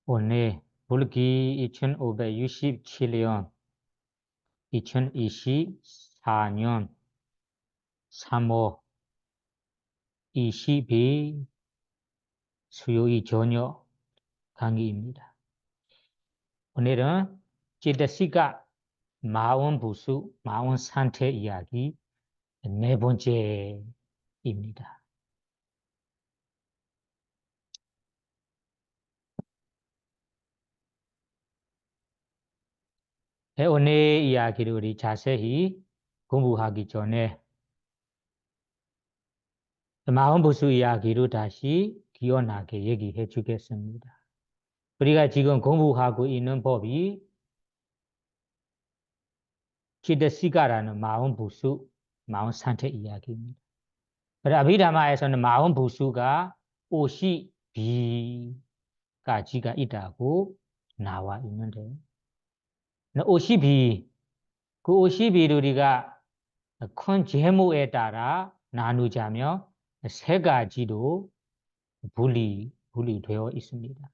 오늘 불기 2567년 2024년 3월 20일 수요일 저녁 강의입니다. 오늘은 제다시가 마원부수, 마원상태 이야기 네 번째입니다. 오늘 이야기를 우리 자세히 공부하기 전에 마원부수 이야기로 다시 기억나게 얘기해 주겠습니다. 우리가 지금 공부하고 있는 법이 제다시가라는 마원부수, 마원상태 이야기입니다. 아비다마에서는 마원부수가 52가지가 있다고 나와 있는데 52, 그 52를 우리가 큰 제목에 따라 나누자면 세 가지로 분리되어 있습니다.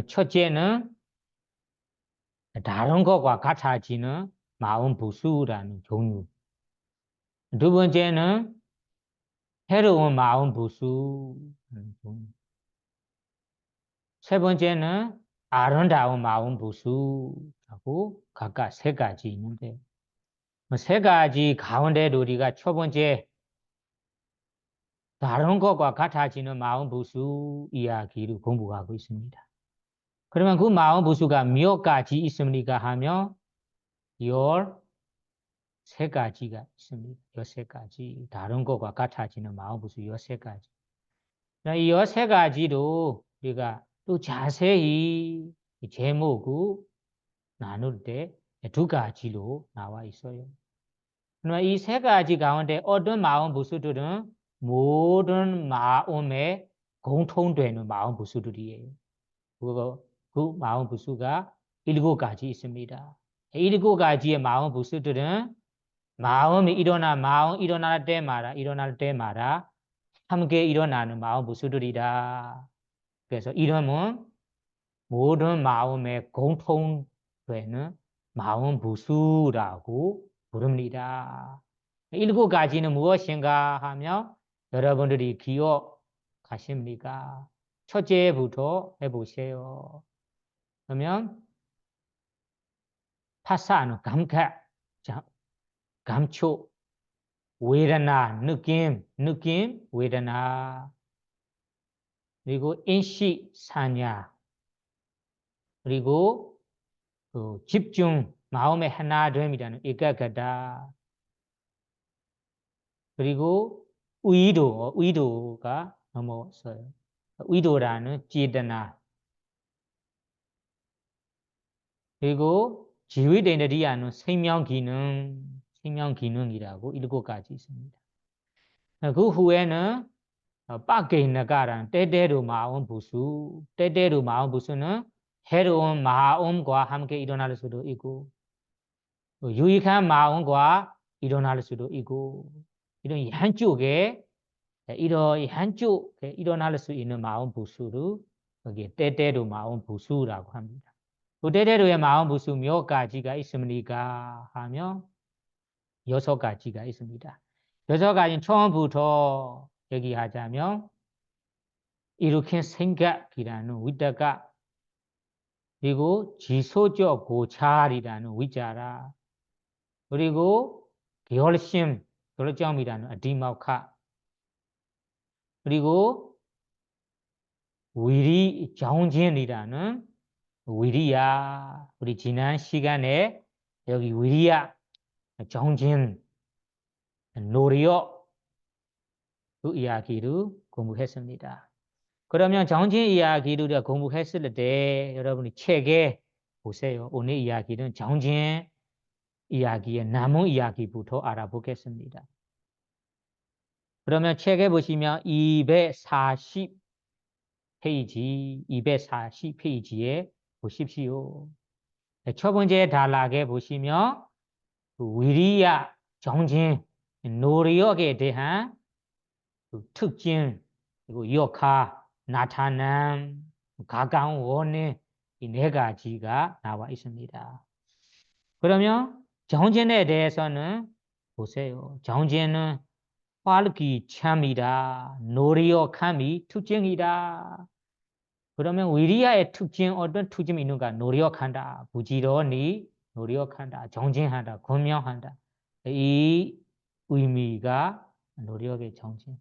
첫째는 다른 것과 같아지는 마음부수라는 종류. 두 번째는 새로운 마음부수라는 종류. 세 번째는 아름다운 마음부수라고 각각 세 가지 있는데 세 가지 가운데도 우리가 첫 번째 다른 것과 같아지는 마음부수 이야기를 공부하고 있습니다. 그러면 그 마음부수가 몇 가지 있습니까 하면 13가지가 있습니다. 13가지. 다른 것과 같아지는 마음부수 13가지. 이 13가지도 우리가 또 자세히 제목을 나눌 때 두 가지로 나와 있어요. 그러면 이 세 가지 가운데 어떤 마음부수들은 모든 마음에 공통되는 마음부수들이에요. 그 마음부수가 7가지 있습니다. 7가지의 마음부수들은 마음이 마음 일어날 때마다 함께 일어나는 마음부수들이다. 그래서 이름은 모든 마음에 공통되는 마음부수라고 부릅니다. 7가지는 무엇인가 하면 여러분들이 기억하십니까? 첫째부터 해보세요. 그러면 파사는 감각, 감촉, 웨다나, 느낌, 웨다나. 그리고 인식, 사냐. 그리고 집중, 마음의 하나됨이라는 에카가다. 그리고 의도가 넘어서요. 의도라는 제다나. 그리고 지휘되느리하는 생명기능이라고 7가지 있습니다. 그 후에는 빠게나가란 때때로 마음부수는 해로운 마음과 함께 일어날 수도 있고 유익한 마음과 일어날 수도 있고 이런 한쪽에 일어날 수 있는 마음부수를 여기 때때로 마음부수라고 합니다. 그 때때로의 마음부수 몇 가지가 있습니까 하면 6가지가 있습니다. 6가지는 처음부터 얘기하자면 이렇게 생각이라는 위다가 그리고 지소적 고찰이라는 위자라 그리고 결심이라는 아디마카 그리고 위리 정진이라는 위리야 우리 지난 시간에 여기 위리야 정진 노력 그 이야기를 공부했습니다. 그러면 정진 이야기를 우리가 공부했을 때 여러분이 책에 보세요. 오늘 이야기는 정진 이야기의 남은 이야기부터 알아보겠습니다. 그러면 책에 보시면 240페이지에 보십시오. 첫 번째 단락에 보시면 위리야 정진 노력에 대한 특징 그리고 역할 나타남 가까운 원인 이 네 가지가 나와 있습니다. 그러면 정진에 대해서는 보세요. 정진은 활기 참이다. 노력함이 특징이다. 그러면 위리아의 특징 어떤 특징이 있는가? 노력한다. 부지런히 노력한다. 정진한다. 분명한다. 이 의미가 노력의 정진.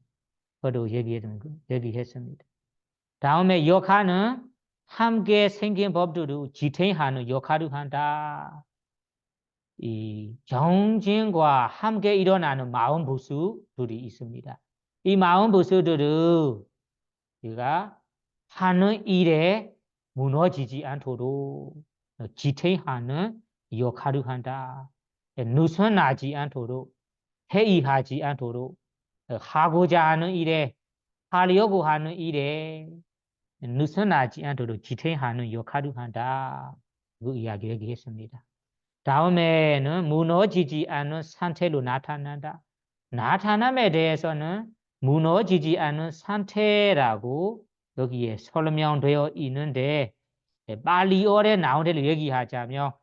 그도 얘기했습니다. 다음에 역할은 함께 생긴 법들을 지탱하는 역할을 한다. 이 정진과 함께 일어나는 마음 부수들이 있습니다. 이 마음 부수들을 우리가 하는 일에 무너지지 않도록 지탱하는 역할을 한다. 누선하지 않도록 회의하지 않도록 하고자 하는 일에 하려고 하는 일에 느슨하지 않도록 지탱하는 역할을 한다. 그 이야기를 얘기했습니다. 다음에는 무너지지 않은 상태로 나타난다. 나타남에 대해서는 무너지지 않은 상태라고 여기에 설명되어 있는데 발리어에 나온 데를 얘기하자면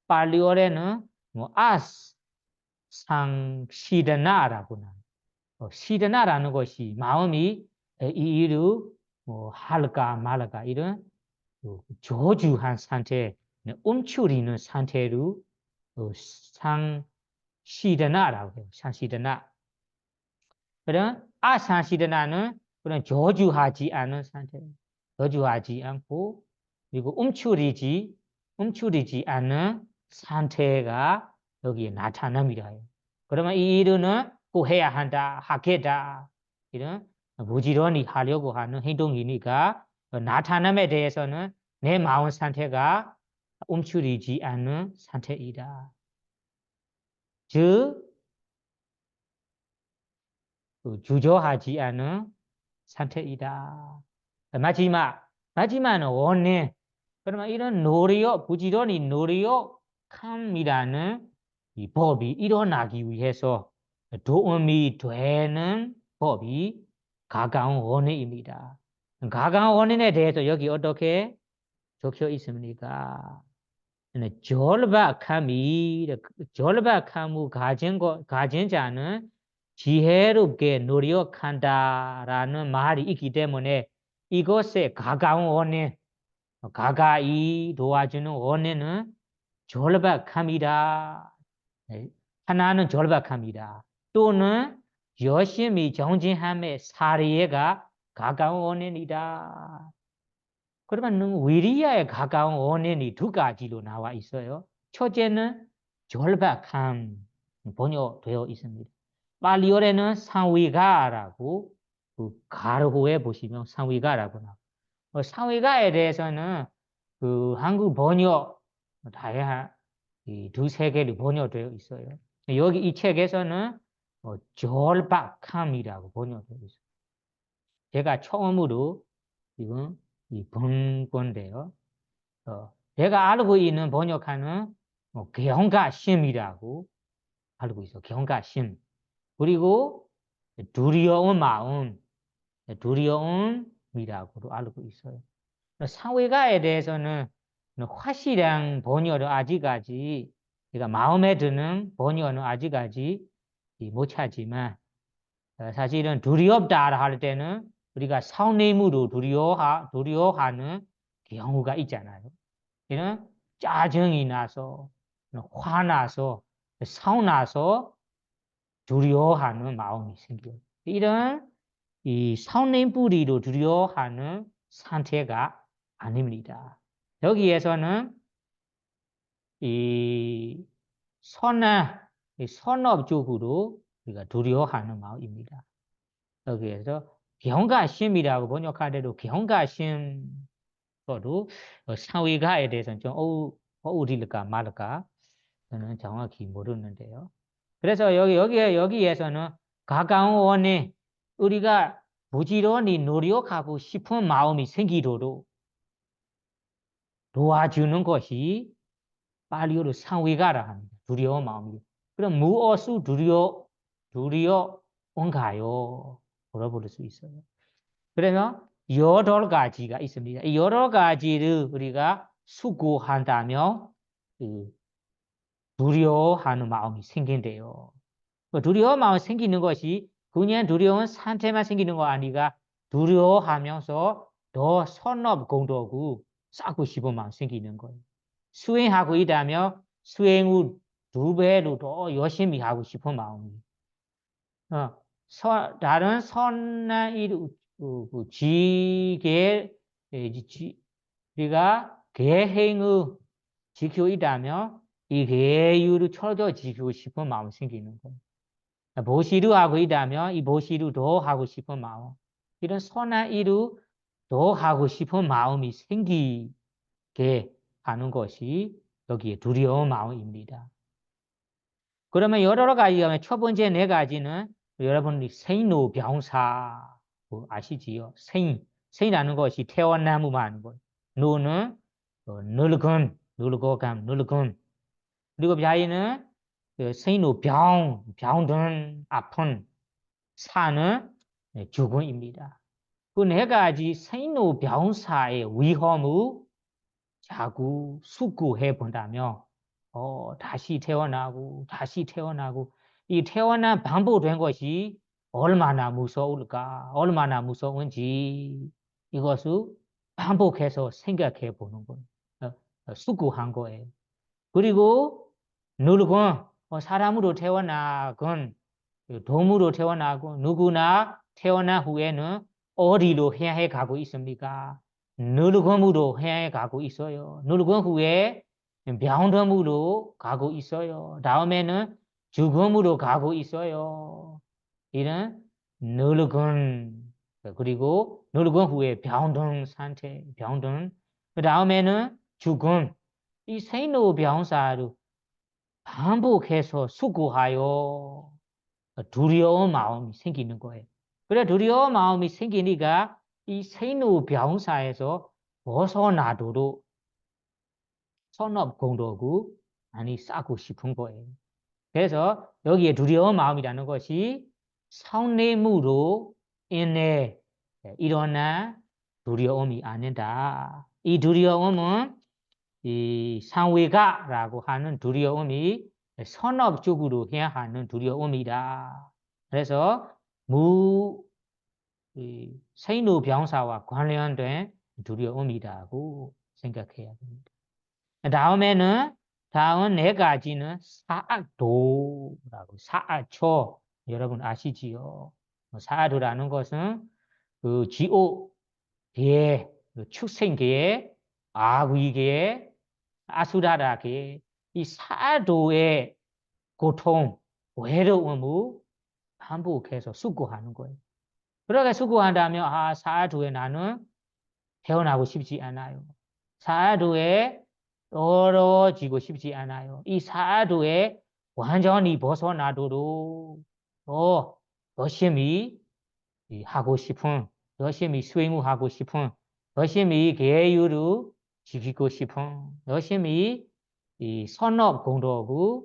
발리어에는 뭐 아스 상시드나라고 나와요. 시드나라는 것이 마음이 이 일을 뭐 할까 말까 이런 저주한 상태, 움츠리는 상태로 상시드나라고 해요. 상시드나. 그런 아상시드나는 그런 저주하지 않은 상태, 저주하지 않고 그리고 움츠리지 않는 상태가 여기에 나타납니다. 그러면 이 일은 꼭 해야 한다, 하겠다 이런 부지런히 하려고 하는 행동이니까 나타남에 대해서는 내 마음 상태가 움츠리지 않는 상태이다. 즉 주저하지 않은 상태이다. 마지막은 원내. 그러면 이런 노력, 부지런히 노력함이라는 이 법이 일어나기 위해서 도움이 되는 법이 가까운 원인입니다. 가까운 원인에 대해서 여기 어떻게 적혀 있습니까? 절박함을 가진 자는 지혜롭게 노력한다라는 말이 있기 때문에 이것에 가까운 원인, 가까이 도와주는 원인은 절박함이다. 하나는 절박함이다. 또는 열심히 정진함의 사례가 가까운 원인이다. 그러면 위리아에 가까운 원인이 두 가지로 나와 있어요. 첫째는 절박함 번역되어 있습니다. 발리어에는 상위가라고 그 가르호에 보시면 상위가라고 나와요. 상위가에 대해서는 그 한국 번역 다양한 두세 개로 번역되어 있어요. 여기 이 책에서는 절박함이라고 번역되어 있어요. 제가 처음으로 지금 본 건데요. 제가 알고 있는 번역하는 경각심이라고 알고 있어. 경각심. 그리고 두려운 마음, 두려움이라고도 알고 있어요. 사회가에 대해서는 확실한 번역을 아직까지 제가 마음에 드는 번역은 아직까지 못 찾지만 사실은 두렵다 할 때는 우리가 성내무로 두려워하는 경우가 있잖아요. 이런 짜증이 나서 화나서 서운나서 두려워하는 마음이 생겨요. 이런 이 성냄 뿌리로 두려워하는 상태가 아닙니다. 여기에서는 이 선업적으로 우리가 두려워하는 마음입니다. 여기에서 경각심이라고 번역하더라도 경각심 거로 사위가에 대해서는 좀 어울릴까 말까 저는 정확히 모르는데요. 그래서 여기에서는 가까운 원인 우리가 부지런히 노력하고 싶은 마음이 생기도록 도와주는 것이 발리어로 상위가라 합니다. 두려운 마음이. 그럼 무엇을 두려운가요? 물어볼 수 있어요. 그러면 여러 가지가 있습니다. 이 여러 가지를 우리가 수고한다며 두려워하는 마음이 생긴대요. 두려워 마음이 생기는 것이 그냥 두려운 상태만 생기는 거 아니라 두려워하면서 더 선업 공덕을 쌓고 싶은 마음 생기는 거예요. 수행하고 있다면 수행 후 2배로 더 열심히 하고 싶은 마음이. 다른 선한 일, 지계, 우리가 계행을 지키고 있다면 이 계율을 철저히 지키고 싶은 마음이 생기는 거예요. 보시를 하고 있다면 이 보시를 더 하고 싶은 마음, 이런 선한 일을 더 하고 싶은 마음이 생기게 하는 것이 여기에 두려운 마음입니다. 그러면 여러 가지가 첫 번째 4가지는 여러분이 생로 병사 아시지요? 생이라는 것이 태어나무만 하는 거예요. 노는 늙어감. 그리고 병이는 생로 병든 아픈 사는 죽음입니다. 그 4가지 생로 병사의 위험을 자꾸 숙고해 본다면 다시 태어나고 이 태어난 반복된 것이 얼마나 무서울까, 얼마나 무서운지 이것을 반복해서 생각해 보는 거예요. 숙고한 거예요. 그리고 늙은 사람으로 태어나건 동물로 태어나고 누구나 태어난 후에는 어디로 향해 가고 있습니까? 늙음으로 향해 가고 있어요. 늙은 후에 병듦으로 가고 있어요. 다음에는 죽음으로 가고 있어요. 이런 늙은 그리고 늙은 후에 병든 상태, 병든 그 다음에는 죽음. 이 생로 병사를 반복해서 수고하여 두려운 마음이 생기는 거예요. 그래 두려운 마음이 생기니까 이 생로 병사에서 벗어나도록 선업공덕을 많이 쌓고 싶은 거예요. 그래서 여기에 두려운 마음이라는 것이 성내무로 인해 일어난 두려움이 아니다. 이 두려움은 이 상외가라고 하는 두려움이 선업 쪽으로 향하는 두려움이다. 그래서 생로 병사와 관련된 두려움이라고 생각해야 됩니다. 다음 4가지는 사악도라고 사악초 여러분 아시지요? 사악도라는 것은 그 지옥계, 축생계, 아귀계, 아수라라계 이 사악도의 고통, 외로움을 반복해서 수고하는 거예요. 그렇게 수고한다면 사악도에 나는 태어나고 싶지 않아요. 사악도에 떨어지고 싶지 않아요. 이 사악도에 완전히 벗어나도록 더 열심히 하고 싶은, 열심히 수행하고 싶은, 열심히 계율을 지키고 싶은, 열심히 이 선업 공덕을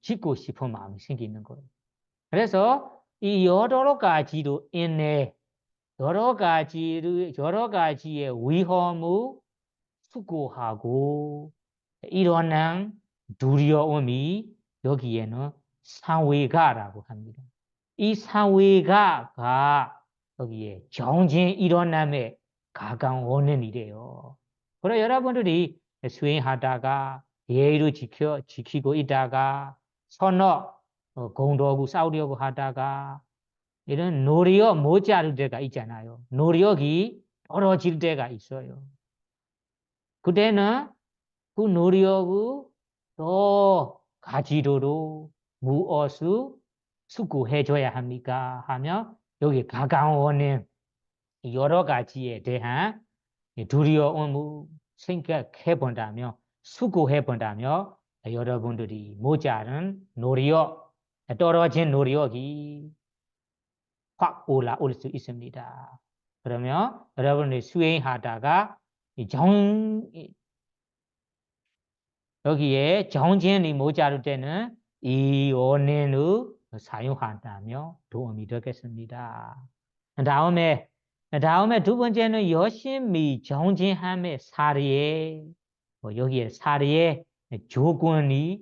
짓고 싶은 마음이 생기는 거예요. 그래서 이 여러 가지로 인해 여러 가지의 위험을 수고하고 일어난 두려움이 여기에는 상외가라고 합니다. 이 상외가가 여기에 정진 일어남에 가까운 원인이래요. 그래 여러분들이 수행하다가 예의를 지키고 있다가 선업 공덕을 쌓으려고 하다가 이런 노력 모자랄 때가 있잖아요. 노력이 떨어질 때가 있어요. 그때는 그 노력을 더 가지도록 무엇을 수고해줘야 합니까? 하면 여기 가까운 원인 여러 가지에 대한 두려움을 생각해 본다며 수고해 본다며 여러분들이 모자른 노력, 떨어진 노력이 확 올라올 수 있습니다. 그러면 여러분이 수행하다가 여기에 정진이 모자랄 때는 이 원인을 사용한다며 도움이 되겠습니다. 다음에 2번째는 열심히 정진함의 사례. 여기에 사례의 조건이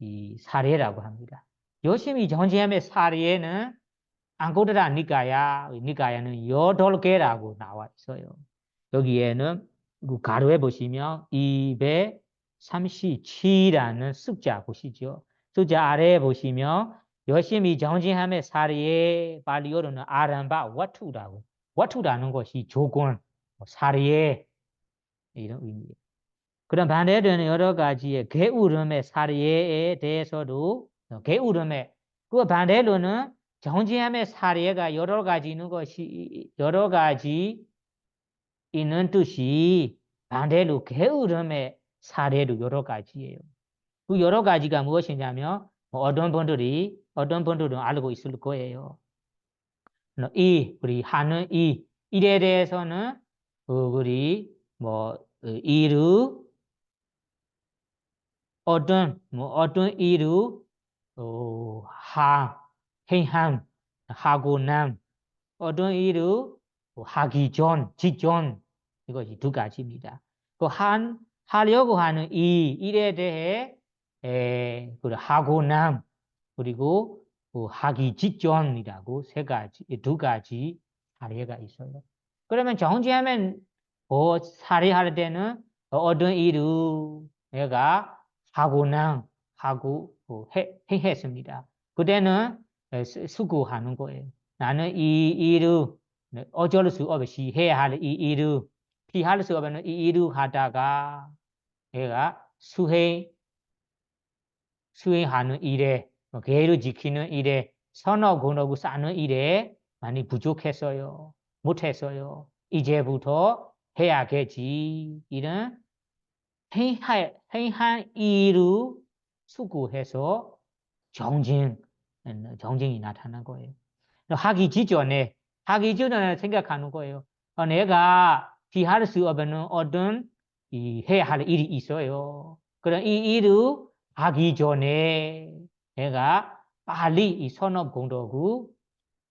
이 사례라고 합니다. 열심히 정지함의 사례에는 앙코드라 니까야는 8개라고 나와 있어요. 여기에는 가로에 보시면 237이라는 숫자 보시죠. 숫자 아래에 보시면 열심히 정지함의 사례에 발리어로는 아람바 와투라는 것이 조건, 사례 이런 의미예요. 그럼 반대되는 여러 가지의 게으름의 사례에 대해서도 게으름의 그 반대로는 정지함의 사례가 여러 가지 있는 뜻이 반대로 게으름의 사례도 여러 가지예요. 그 여러 가지가 무엇이냐면 어떤 분들은 알고 있을 거예요. 우리 하는 일에 대해서는 우리 이루 어떤 이루 행함 하고 남 어떤 이루 하기 전 직전 이것이 두 가지입니다. 하려고 하는 일에 대해 하고 남 그리고 하기 직전이라고 두 가지 사례가 있어요. 그러면 정지하면 사례할 때는 어떤 일을 내가 하고 행했습니다. 그때는 수고하는 거예요. 나는 이 일을 어쩔 수 없이 해야 할 이 일을 피할 수 없는 이 일을 하다가 내가 수행하는 일에 계를 지키는 일에 선업군업을 쌓는 일에 많이 부족했어요. 못했어요. 이제부터 해야겠지. 이런 행한 일을 수고해서 정증이 나타난 거예요. 하기 전에 생각하는 거예요. 내가 피할 수 없는 어떤 해야 할 일이 있어요. 그럼 이 일을 하기 전에 내가 빨리 이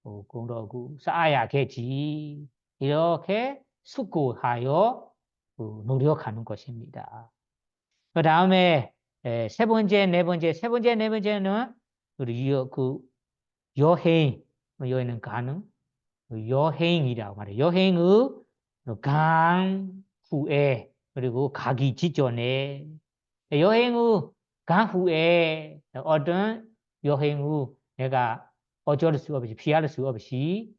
공덕을 쌓아야겠지. 이렇게 숙고하여 노력하는 것입니다. 그 다음에 세 번째는 우리 여행은 가능 여행이라고 말해요. 여행의 간 후에 그리고 가기 직전에 여행의 간 후에 어떤 여행 후 내가 어쩔 수 없이 피할 수 없이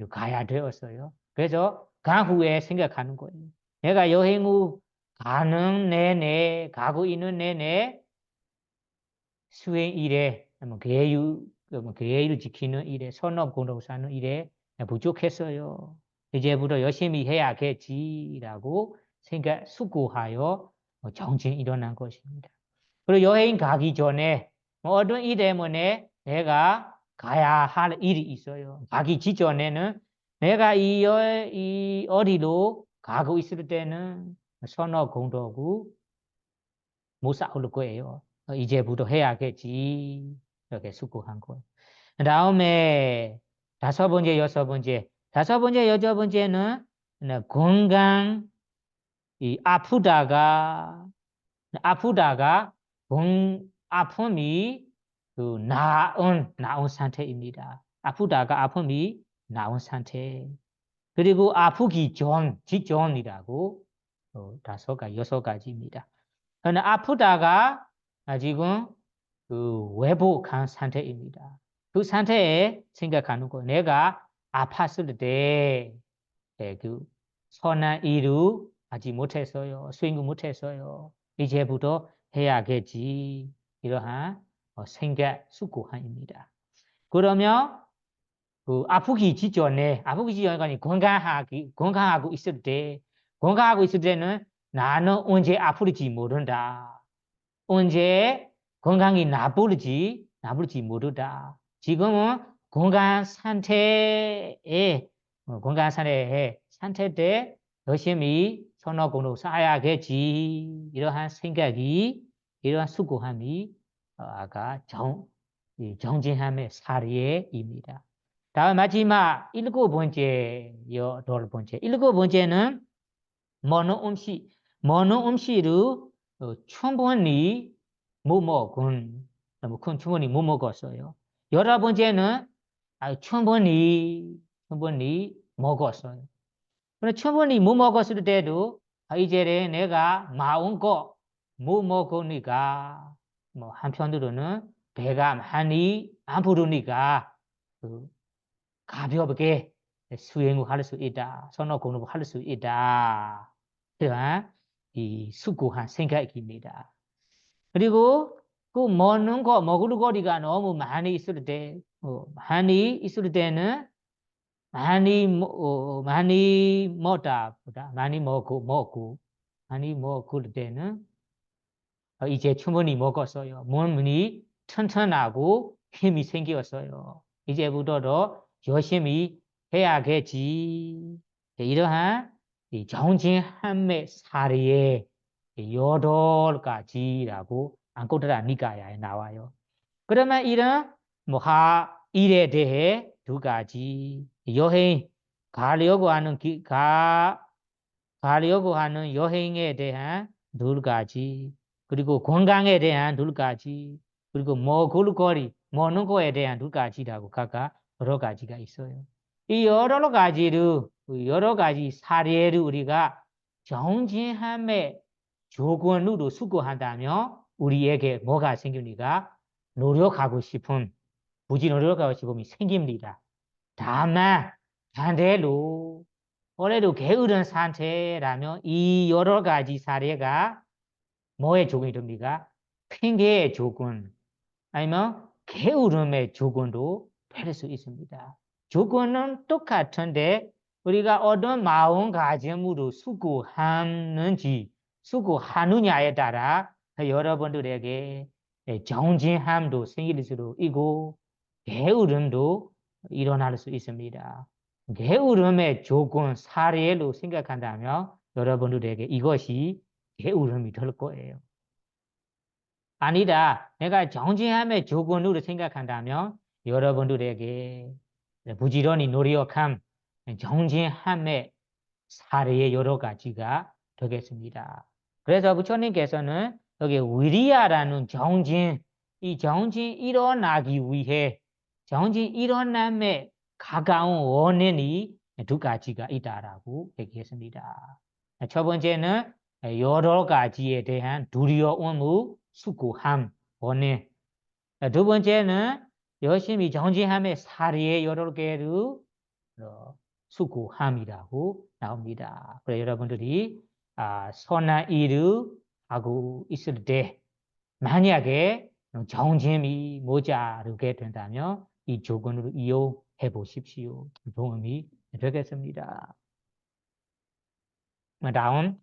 가야 되었어요. 그래서 간 후에 생각하는 거예요. 내가 여행 후 가는 내내 가고 있는 내내 수행 일에 계율 지키는 일에 선업공덕 사는 일에 부족했어요. 이제부터 열심히 해야겠지라고 수고하여 정진이 일어난 것입니다. 그리고 여행 가기 전에 어떤 일 때문에 내가 가야 할 일이 있어요. 가기 직전에는 내가 이 어디로 가고 있을 때는 선업공덕을 못 쌓을 거예요. 이제부터 해야겠지. 이렇게 수고한 거예요. 그 다음에 다섯 번째, 여섯 번째는 건강, 아프다가 아픔이 나은 상태입니다. 아픔이 나은 상태. 그리고 아프기 직전이라고 여섯 가지입니다. 그러나 아프다가 지금 회복한 상태입니다. 그 상태에 생각하는 거. 내가 아팠을 때 선한 일을 하지 못했어요. 수행을 못했어요. 이제부터 해야겠지. 이러한 수고함입니다. 그러면 아프기 직전에 건강하고 있을 때는 나는 언제 아플지 모른다. 언제 건강이 나쁠지 모른다. 지금은 건강 상태 때 열심히 선호공을 쌓아야겠지. 이러한 수고함이 아까 정진함의 사례입니다. 다음 마지막 일곱 번째는 모노 음시를 충분히 못 먹은 너무 큰 충분히 못 먹었어요. 여러 번째는 충분히 먹었어요. 그런데 충분히 못 먹었을 때도 이제 내가 마음껏 못 먹으니까 뭐 한편으로는 배가 많이 안 부르니까 그 가볍게 수행을 할 수 있다. 선어 공부를 할 수 있다. 그러한 이 수고한 생각입니다. 그리고 그 먹는 거 먹을 거리가 너무 많이 있을 때, 많이 있을 때는 많이 먹다보다 많이 먹고 많이 먹을 때는 이제 충분히 먹었어요. 몸이 튼튼하고 힘이 생겼어요. 이제부터도 열심히 해야겠지. 이러한 이 정진함의 사례에 8가지라고 안고트라 니까야에 나와요. 그러면 이런 뭐하 일에 대해 2가지 여행 가려고 하는 여행에 대한 2가지 그리고 건강에 대한 2가지 그리고 먹는 거에 대한 2가지라고 각각 여러 가지가 있어요. 이 여러 가지 사례를 우리가 정진함의 조건으로 수고한다면 우리에게 뭐가 생깁니까? 굳이 노력하고 싶음이 생깁니다. 다만 반대로 올해도 게으른 상태라면 이 여러 가지 사례가 뭐의 조건이 됩니까? 핑계의 조건 아니면 게으름의 조건도 될 수 있습니다. 조건은 똑같은데 우리가 어떤 마음가짐으로 수고하느냐에 따라 여러분들에게 정진함도 생길 수도 있고 게으름도 일어날 수 있습니다. 게으름의 조건 사례로 생각한다면 여러분들에게 이것이 게으름이 될 거예요. 아니다. 내가 정진함의 조건으로 생각한다면 여러분들에게 부지런히 노력함 정진함의 사례의 여러 가지가 되겠습니다. 그래서 부처님께서는 여기 위리야라는 이 정진 일어나기 위해 정진 일어남에 가까운 원인이 2가지가 있다라고 얘기했습니다. 첫 번째는 여러 가지에 대한 두려움, 수고함, 원인. 2번째는 열심히 정진함의 사례의 여러 개를 수고함이라고 나옵니다. 그래서 여러분들이 선한 일을 하고 있을 때 만약에 정진이 모자르게 된다면 이 조건으로 이용해 보십시오. 도움이 되겠습니다. 다음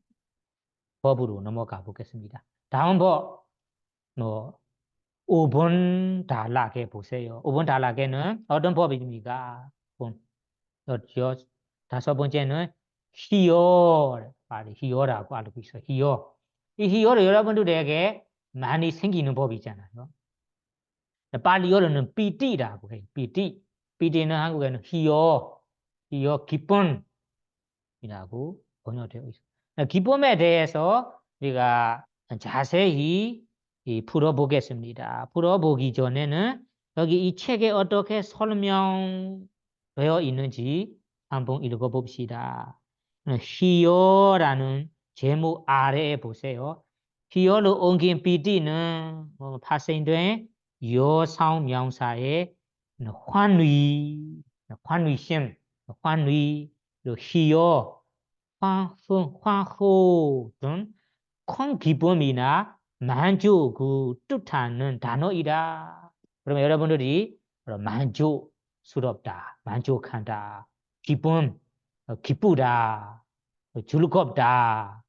법으로 넘어가 보겠습니다. 다음 법, 5번 단락에 보세요. 5번 단락에는 어떤 법입니까? 5번째는 희열라고 알고 있어요. 희열. 이 희열은 여러분들에게 많이 생기는 법이잖아요. 발리어로는 삐띠라고 해요. 삐띠는 한국에는 희열, 기쁨이라고 번역되어 있어요. 기쁨에 대해서 우리가 자세히 풀어보겠습니다. 풀어보기 전에는 여기 이 책에 어떻게 설명되어 있는지 한번 읽어봅시다. 희열라는 제목 아래에 보세요. 희열로 옮긴 삐띠는 파생된 여성 명사의 환위심, 희열, 환호 등 큰 기쁨이나 만족을 뜻하는 단어이다. 그러면 여러분들이 만족스럽다, 만족한다, 기쁘다, 즐겁다,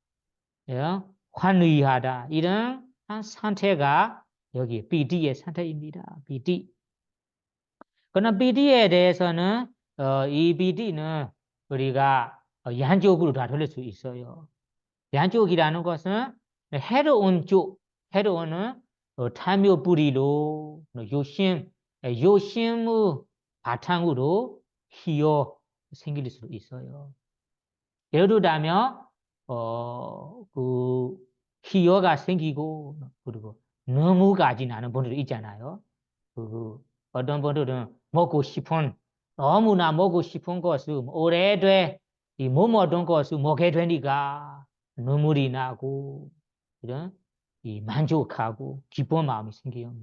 환희하다 이런 상태가 여기 비디의 상태입니다. 비디. 그러나 비디에 대해서는 이 비디는 우리가 양쪽으로 다 돌릴 수 있어요. 양쪽이라는 것은 해로운 쪽, 해로운은 탐욕 뿌리로 요심의 바탕으로 희열 생길 수도 있어요. 예를 들자면 그 희어가 생기고 그리고 너무까지 나는 분들이 있잖아요. 어떤 분들은 먹고 싶은 너무나 먹고 싶은 것을 오래돼 이 못 먹던 것을 먹게 되니까 눈물이 나고 이런 이 만족하고 기쁜 마음이 생겨요.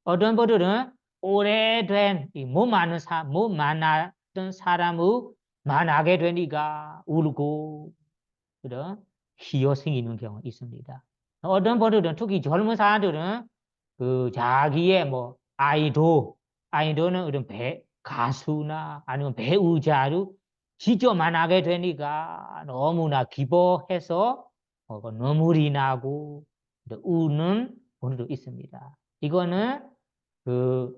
어떤 분들은 오래된 못 만났던 사람을 만나게 되니까 울고 그런 희어 생기는 경우가 있습니다. 어떤 분들은 특히 젊은 사람들은 그 자기의 뭐 아이돌은 이런 가수나 아니면 배우자를 직접 만나게 되니까 너무나 기뻐해서 그 눈물이 나고 우는 분들도 있습니다. 이거는 그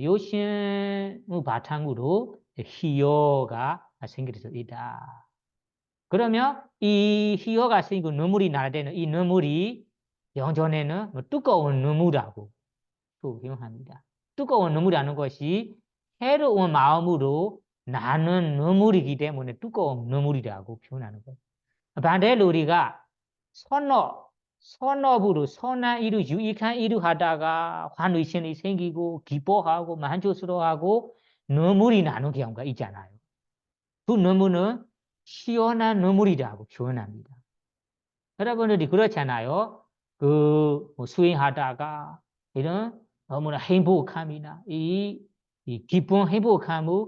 요신무 바탕으로 희어가 생길 수 있다. 그러면 이 희어가 생기고 눈물이 날 때는 이 눈물이 영전에는 두꺼운 눈물이라고 표현합니다. 두꺼운 눈물이라는 것이 해로운 마음으로 나는 눈물이기 때문에 두꺼운 눈물이라고 표현하는 거예요. 반대로 우리가 선업으로 선한 일을 유익한 일을 하다가 환의심이 생기고 기뻐하고 만족스러워하고 눈물이 나는 경우가 있잖아요. 그 눈물은 시원한 눈물이라고 표현합니다. 여러분들이 그렇잖아요. 뭐 수행하다가 이런 너무나 행복함이나 이 기쁜 행복함을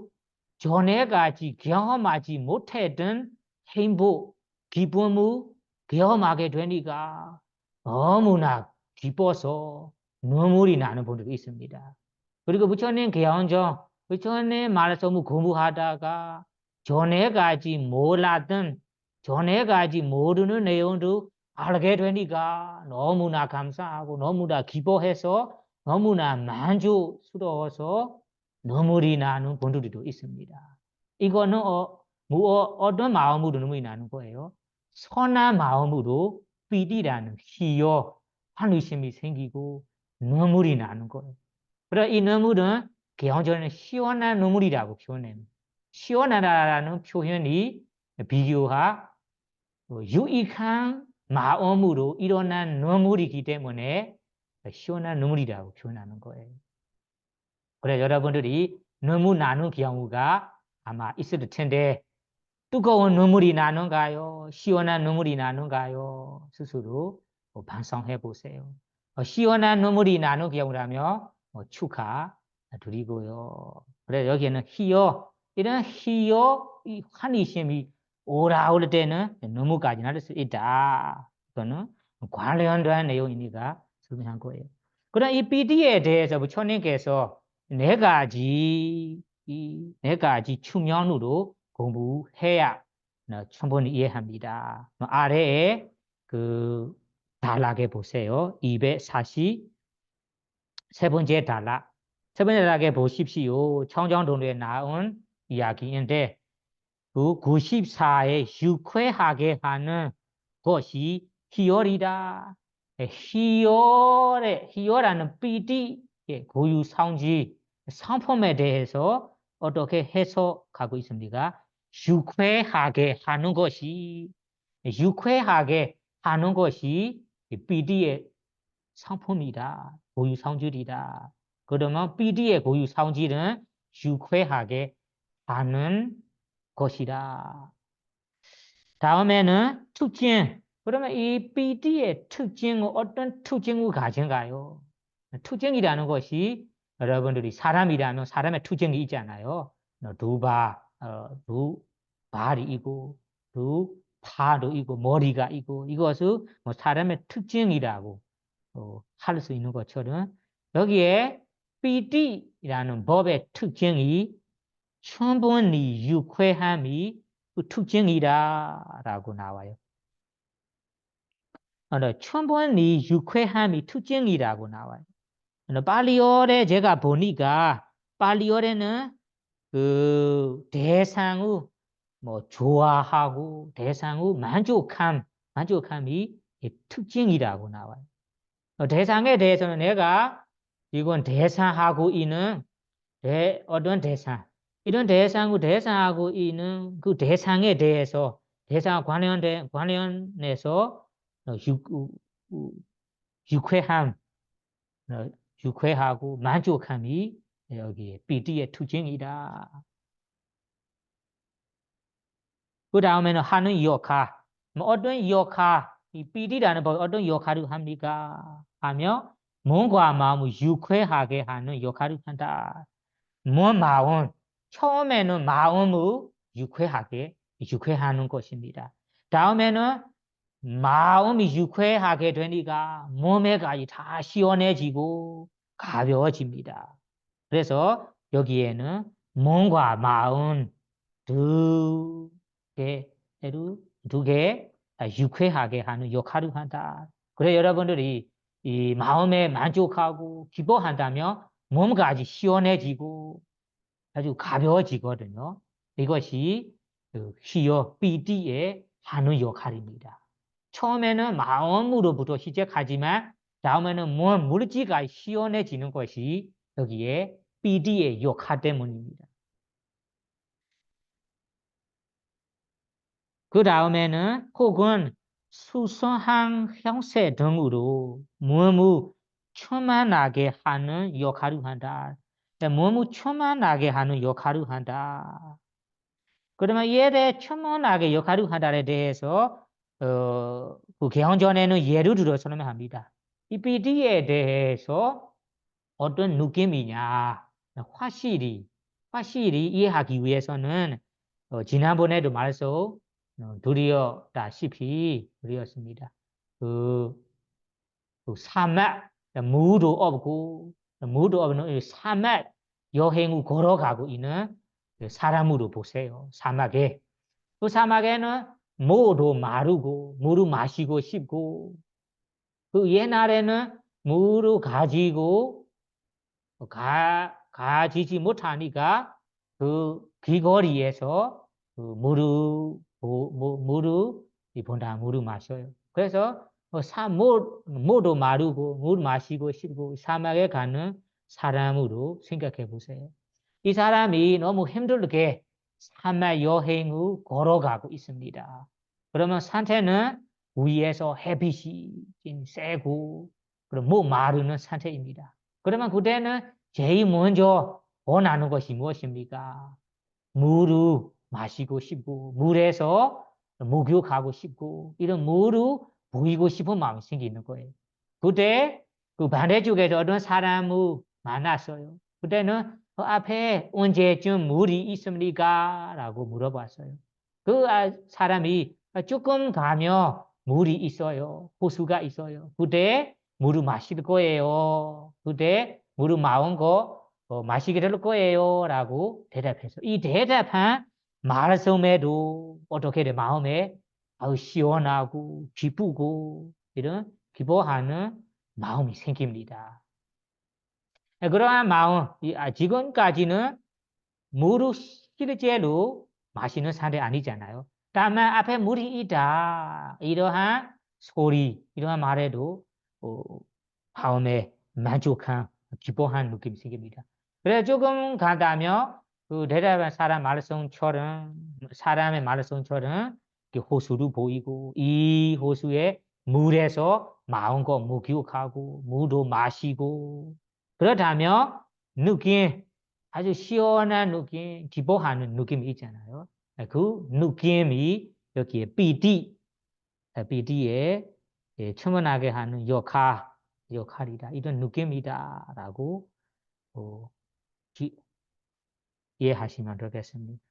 전에까지 경험하지 못했던 행복, 기쁨을 경험하게 되니까 너무나 기뻐서 눈물이 나는 분들이 있습니다. 그리고 부처님 개헌전, 부처님 말씀을 공부하다가 전에까지 몰랐던 전에까지 모르는 내용도 알게 되니까 너무나 감사하고 너무나 기뻐해서 너무나 만족스러워서 눈물이 나는 분들도 있습니다. 이거는 어떤 마음으로 눈물이 나는 거예요? 선한 마음으로 피디라는 희요, 환의심이 생기고 눈물이 나는 거예요. 그래서 이 눈물은 개헌전에는 시원한 눈물이라고 표현합니다. 시원하다라는 표현이 비교하 유익한 마음으로 일어난 눈물이기 때문에 시원한 눈물이라고 표현하는 거예요. 그래 여러분들이 눈물 나는 경우가 아마 있을 텐데 뜨거운 눈물이 나는가요? 시원한 눈물이 나는가요? 스스로 반성해 보세요. 시원한 눈물이 나는 경우라면 축하드리고요. 그래 여기에는 이런 이 환희심이 오라올 때는 눈물까지 날 수 있다. 그거는 관련된 내용이니까 설명한 거예요. 그럼 이 PD에 대해서 부처님께서 네 가지 측면으로 공부해야 충분히 이해합니다. 아래에 그 단락에 보세요. 243번째 단락. 세 번째 단락에 보십시오. 청정동에 나온 이야기인데 그 94에 유쾌하게 하는 것이 희열이다. 희열라는 PD의 고유 상지 상품에 대해서 어떻게 해석하고 있습니까? 유쾌하게 하는 것이 PD의 상품이다. 고유 성질이다. 그러면 PD의 고유 성질은 유쾌하게 하는 것이다. 다음에는 특징. 그러면 이 PD의 특징은 어떤 특징을 가진가요? 특징이라는 것이 여러분들이 사람이라면 사람의 특징이 있잖아요. 두 발이 있고, 두 팔도 있고, 머리가 있고, 이것을 뭐 사람의 특징이라고 할 수 있는 것처럼 여기에 PD라는 법의 특징이 충분히 유쾌함이 그 특징이다라고 나와요. 충분히 유쾌함이 특징이라고 나와요. 발리어에 제가 보니까 발리어에는 그 대상을 뭐 좋아하고 대상의 만족함이 특징이라고 나와요. 대상에 대해서는 내가 이건 대상하고 있는 어떤 대상 이런 대상하고 있는 그 대상에 대해서 대상 관련해서 유쾌함, 유쾌하고 만족함이 여기 비디의 특징이다. 그 다음에는 하는 역할. 뭐 어떤 역할, 이 비디라는 법 어떤 역할을 합니까? 하며 몸과 마음을 유쾌하게 하는 역할을 한다. 마음, 처음에는 마음을 유쾌하는 것입니다. 다음에는 마음이 유쾌하게 되니까 몸에까지 다 시원해지고 가벼워집니다. 그래서 여기에는 몸과 마음 두 개를 유쾌하게 하는 역할을 한다. 그래 여러분들이 이 마음에 만족하고 기뻐한다면 몸까지 시원해지고 아주 가벼워지거든요. 이것이 희어 비디의 하는 역할입니다. 처음에는 마음으로부터 시작하지만 다음에는 물질이 시원해지는 것이 여기에 비디의 역할 때문입니다. 그 다음에는 혹은 수성한 형세 등으로 몸을 충만하게 하는 역할을 한다. 몸을 충만하게 하는 역할을 한다. 그러면 이에 대해 충만하게 역할을 한다에 대해서 그 개헌전에는 예를 들어 설명합니다. 이 PD에 대해서 어떤 느낌이냐 확실히 이해하기 위해서는 지난번에도 드렸습니다. 그 사막 무도 없는 사막 여행을 걸어가고 있는 사람으로 보세요. 사막에 그 사막에는 모두 마르고 물을 마시고 싶고 그 옛날에는 물을 가지고 가지지 못하니까 그 길거리에서 그 물을 마셔요. 그래서 모두 마르고 물 마시고 싶고 사막에 가는 사람으로 생각해 보세요. 이 사람이 너무 힘들게 사막 여행을 걸어가고 있습니다. 그러면 상태는 위에서 햇빛이 세고 그럼 목 마르는 상태입니다. 그러면 그때는 제일 먼저 원하는 것이 무엇입니까? 물을 마시고 싶고 물에서 목욕하고 싶고 이런 물을 보이고 싶은 마음이 생기는 거예요. 그때 그 반대쪽에서 어떤 사람을 만났어요. 그때는 그 앞에 언제쯤 물이 있습니까? 라고 물어봤어요. 그 사람이 조금 가면 물이 있어요. 호수가 있어요. 그때 물을 마실 거예요. 그때 물을 마은 거 마시게 될 거예요. 라고 대답해서 이 대답한 말씀에도 어떻게 돼? 마음에 시원하고 기쁘고 이런 기뻐하는 마음이 생깁니다. 그러한 마음, 지금까지는 물을 실제로 마시는 상태 아니잖아요. 다만 앞에 물이 있다. 이러한 소리, 이러한 말에도 마음에 만족한, 기뻐한 느낌이 생깁니다. 그래서 조금 간다면 그 대답한 사람의 말씀처럼 호수도 보이고 이 호수에 물에서 마음껏 목욕하고 물도 마시고 그렇다면 느낌 아주 시원한 느낌, 기뻐하는 느낌이 있잖아요. 그 느낌이 여기에 BD에 충분하게 하는 역할이다. 이런 느낌이다라고 이해하시면 되겠습니다.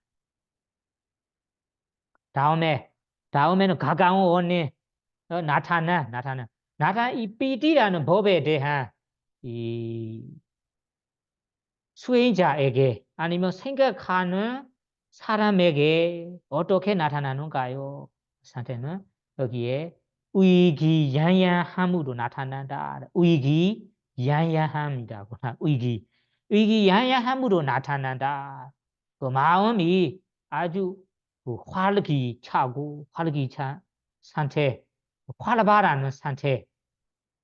다음에는 가까운 원리 나타나 이 BD라는 법에 대한 이 수행자에게 아니면 생각하는 사람에게 어떻게 나타나는가요? 상태는 여기에 의기양양함으로 나타난다. 의기양양함이라고 의기양양함으로 나타난다. 그 마음이 아주 그 활기찬 상태, 활발한 상태,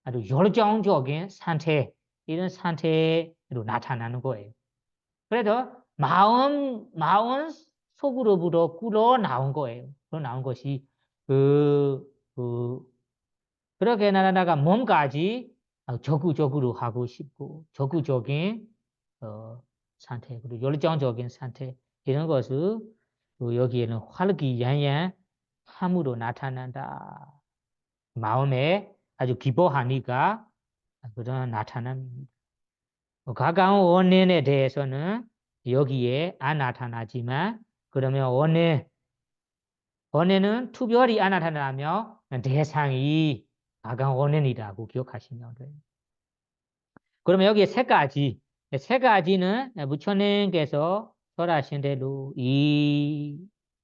아주 열정적인 상태, 이런 상태로 나타나는 거예요. 그래서 마음 속으로부터 끓어 나온 거예요. 나온 것이 그렇게 나다가 몸까지 적극적으로 하고 싶고 적극적인 상태 그리고 열정적인 상태 이런 것을 여기에는 활기양양함으로 나타난다. 마음에 아주 기뻐하니까 그런 나타납니다. 가까운 원인에 대해서는 여기에 안 나타나지만 그러면 원인은 특별히 안 나타나며 대상이 가까운 원인이라고 기억하시면 돼요. 그러면 여기에 세 가지는 부처님께서 설하신 대로 이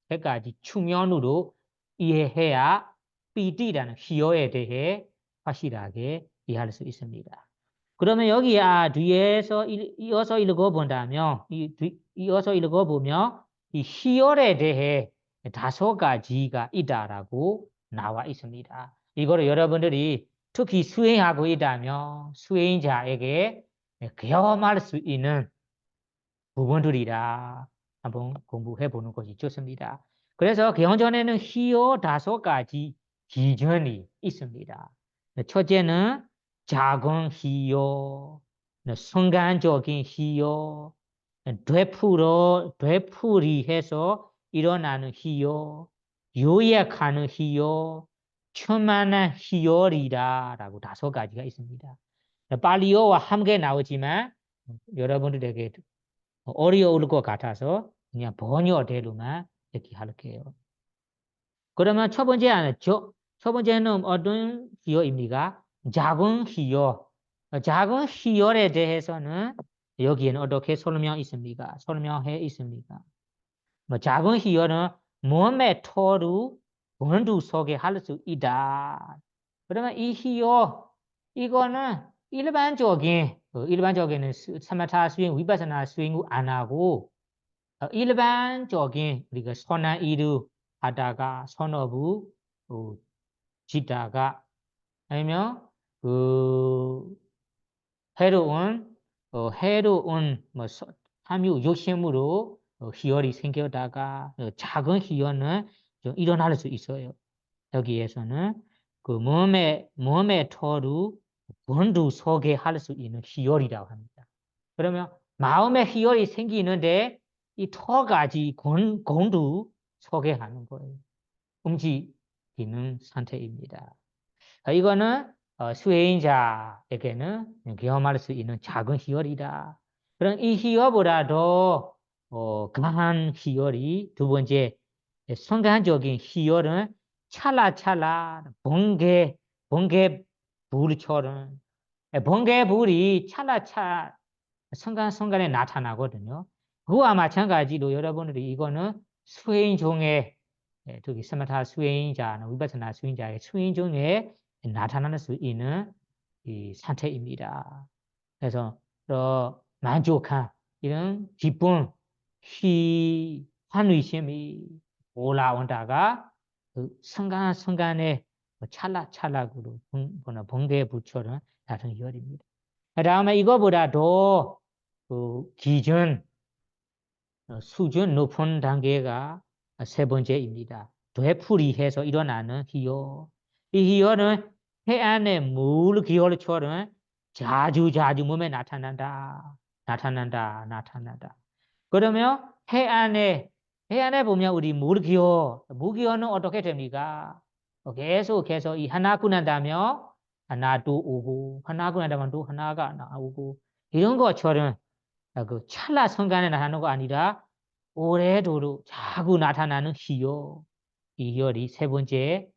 세 가지 측면으로 이해해야 삐띠라는 희열에 대해 확실하게 이해할 수 있습니다. 그러면 여기 뒤에서 이어서 읽어본다면 이어서 읽어보면 이 희열에 대해 5가지가 있다라고 나와 있습니다. 이거를 여러분들이 특히 수행하고 있다면 수행자에게 경험할 수 있는 부분들이라 한번 공부해 보는 것이 좋습니다. 그래서 경전에는 희열 5가지 기준이 있습니다. 첫째는 작은 희열, 순간적인 희열, 되풀이해서 일어나는 희열, 요약하는 희열, 충만한 희열이다라고 5가지가 있습니다. 팔리어와 함께 나오지만 여러분들에게 어려울 것 같아서 그냥 번역대로만 얘기할게요. 그러면 첫 번째는 어떤 희열입니까? 작은 희열. 작은 희열에 대해서는 여기에는 어떻게 설명해 있습니까? 작은 희열은 몸의 토루 원두 속에 할 수 있다. 그러면 이 희열 이거는 일반적인 사마타 수행, 위파사나 수행을 안 하고 일반적인 우리가 선한 일을 하다가 선업을 짓다가 아니면 해로운 탐욕 욕심으로 희열이 생겨다가 작은 희열은 좀 일어날 수 있어요. 여기에서는 그 몸의 토를 원두 속에 할 수 있는 희열이라고 합니다. 그러면 마음의 희열이 생기는데 이 토가지 공두 속에 하는 거예요. 움직이는 상태입니다. 이거는 수행자에게는 경험할 수 있는 작은 희열이다. 그럼 이 희열보다도 강한 희열이 두 번째 순간적인 희열은 찰나찰나 번개 불처럼 번개 불이 찰나찰 순간순간에 나타나거든요. 그와 마찬가지로 여러분들이 이거는 수행 중에 특히 스마타 수행자나 위파사나 수행자의 수행 중에 나타날 수 있는 이 상태입니다. 그래서 만족한 이런 기쁨, 환의심이 올라온다가 그 순간순간에 찰나찰나로 번개불처럼 나타나는 열입니다. 그 다음에 이거보다 더 수준 높은 단계가 세 번째입니다. 되풀이해서 일어나는 희열. 이 희열은 해안의 물 기혈처럼 자주 몸에 나타난다. 그러면 해안에 보면 우리 물기혈은 어떻게 됩니까? 계속해서 이 하나 끝난다면 하나 또 오고 하나 끝난다면 또 하나가 나오고 이런 것처럼 그 찰나 순간에 나타나는 거 아니라 오래도록 자꾸 나타나는 희열. 이 희열이 세 번째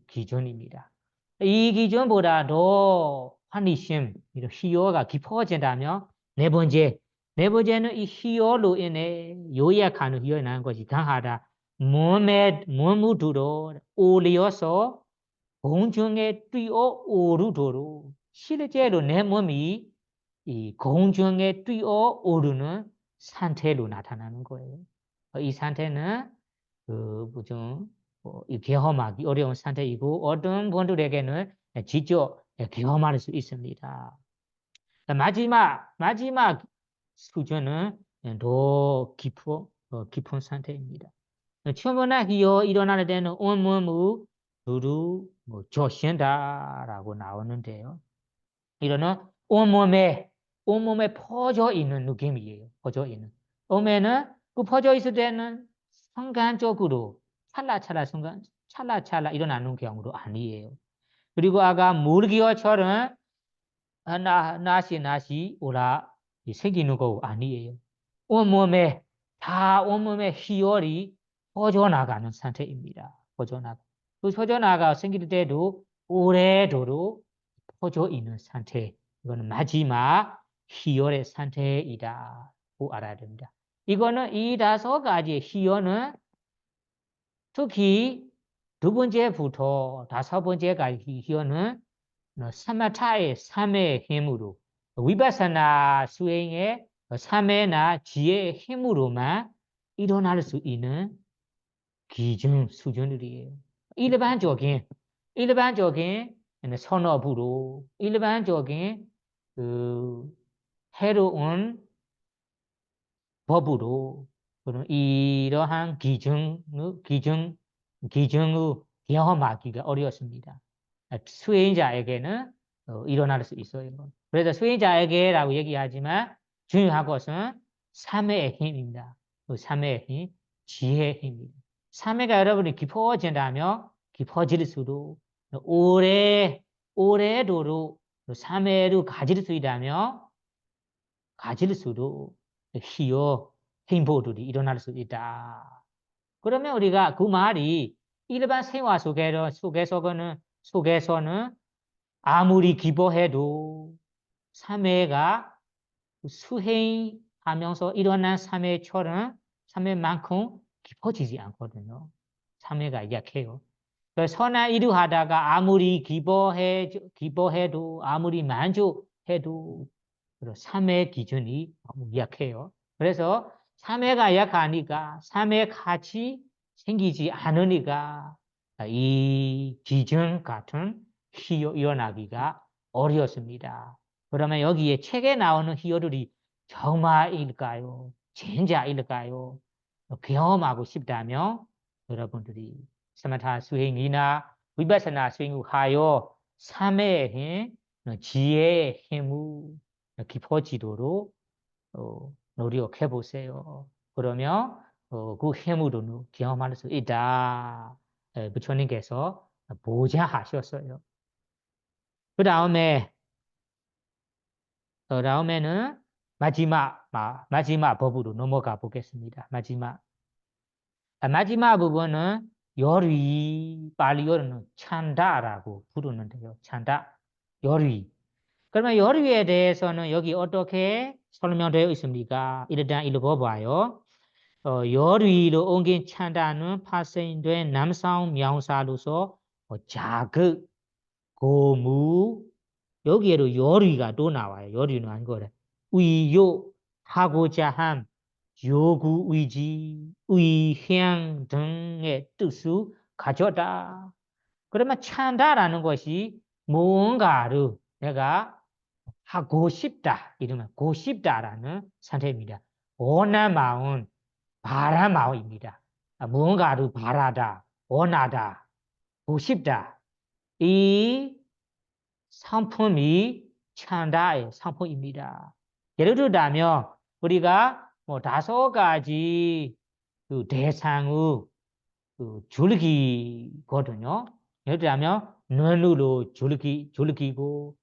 기준입니다. 이 기준보다도 환희심, 이런 희열가 깊어진다면 네 번째는 이 희열로 인해 요약하는 희열이 나는 것이 강하다. 몸무드로 올려서 공중에 뛰어 오르도록 실제로 내 몸이 이 공중에 뛰어 오르는 상태로 나타나는 거예요. 이 상태는 좀 경험하기 어려운 상태이고 어떤 분들에게는 직접 경험할 수 있습니다. 마지막 수준은 더 깊은 상태입니다. 충분한 희요 일어날 때는 온몸을 두루 뭐 조신다라고 나오는데요. 이거는 온몸에 퍼져 있는 느낌이에요. 퍼져 있는. 몸에는 그 퍼져 있을 때는 순간적으로 찰나찰나 순간 찰나찰나 일어나는 경우도 아니에요. 그리고 아까 물기어처럼 나시 오라 생기는 거 아니에요. 온몸에 온몸에 희열이 퍼져나가는 상태입니다. 퍼져나가. 그 퍼져나가 생길 때도 오래도록 퍼져 있는 상태. 이거는 마지막 희열의 상태이다고 알아야 됩니다. 이거는 이 5가지의 희열은 특히 2번째부터 5번째까지 희열은 사마타의 3의 힘으로 위파사나 수행의 3회나 지혜의 힘으로만 일어날 수 있는 기준 수준들이에요. 일반적인 선업으로 일반적인 그 해로운 법으로 그런 이러한 기준을 경험하기가 어렵습니다. 수행자에게는 일어날 수 있어요. 그래서 수행자에게라고 얘기하지만 중요한 것은 3회의 힘입니다. 그 3회의 힘, 지혜의 힘입니다. 3회가 여러분이 깊어진다면 깊어질수록 오래도록 3회를 가질 수 있다면 가질수록 희요, 행복들이 일어날 수 있다. 그러면 우리가 그 말이 일반 생활 속에서는 아무리 기뻐해도 3회가 수행하면서 일어난 3회만큼 깊어지지 않거든요. 3회가 약해요. 선한 일을 하다가 아무리 기뻐해도 아무리 만족해도 3회 기준이 너무 약해요. 그래서 3회가 약하니까 3회 같이 생기지 않으니까 이 기준 같은 희요 일어나기가 어렵습니다. 그러면 여기에 책에 나오는 희요들이 정말일까요? 진짜일까요? 경험하고 싶다면 여러분들이 스마타 수행이나 위파사나 수행을 하여 3회의 힘, 지혜의 힘을 깊어지도록 노력해 보세요. 그러면 그 힘으로는 경험할 수 있다. 부처님께서 보장하셨어요. 그 다음에는 마지막 법으로 넘어가 보겠습니다. 마지막 부분은 발리어는 찬다라고 부르는데요. 찬다, 요리. 그러면 요리에 대해서는 여기 어떻게 설명되어 있습니까? 일단 읽어봐요. 요리로 옮긴 찬다는 파생된 남성 명사로서 자극, 고무, 여기에도 요리가 또 나와요. 요리는 아니고 위요, 하고자 함, 요구 의지, 의향 등의 뜻을 가졌다. 그러면 찬다라는 것이 뭔가를 내가 하고 싶다. 이러면 고싶다라는 상태입니다. 원한 마음, 바란 마음입니다. 무언가를 바라다, 원하다, 고싶다. 이 상품이 찬다의 상품입니다. 예를 들자면 우리가 뭐 5가지 그 대상의 그 줄기거든요. 예를 들자면 눈으로 줄기고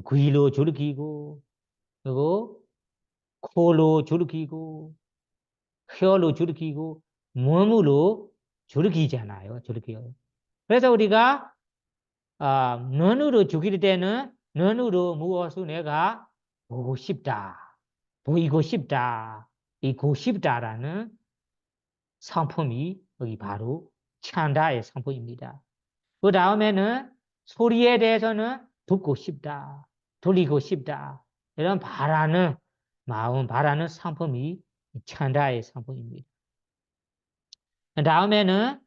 귀로 줄기고 그리고 코로 줄기고 혀로 줄기고 몸으로 줄기잖아요. 줄기요. 그래서 우리가 눈으로 죽일 때는 눈으로 무엇을 내가 보고 싶다. 보이고 싶다. 이고 싶다라는 상품이 여기 바로 찬다의 상품입니다. 그 다음에는 소리에 대해서는 듣고 싶다. 들리고 싶다. 이런 바라는 마음, 바라는 상품이 찬다의 상품입니다. 그 다음에는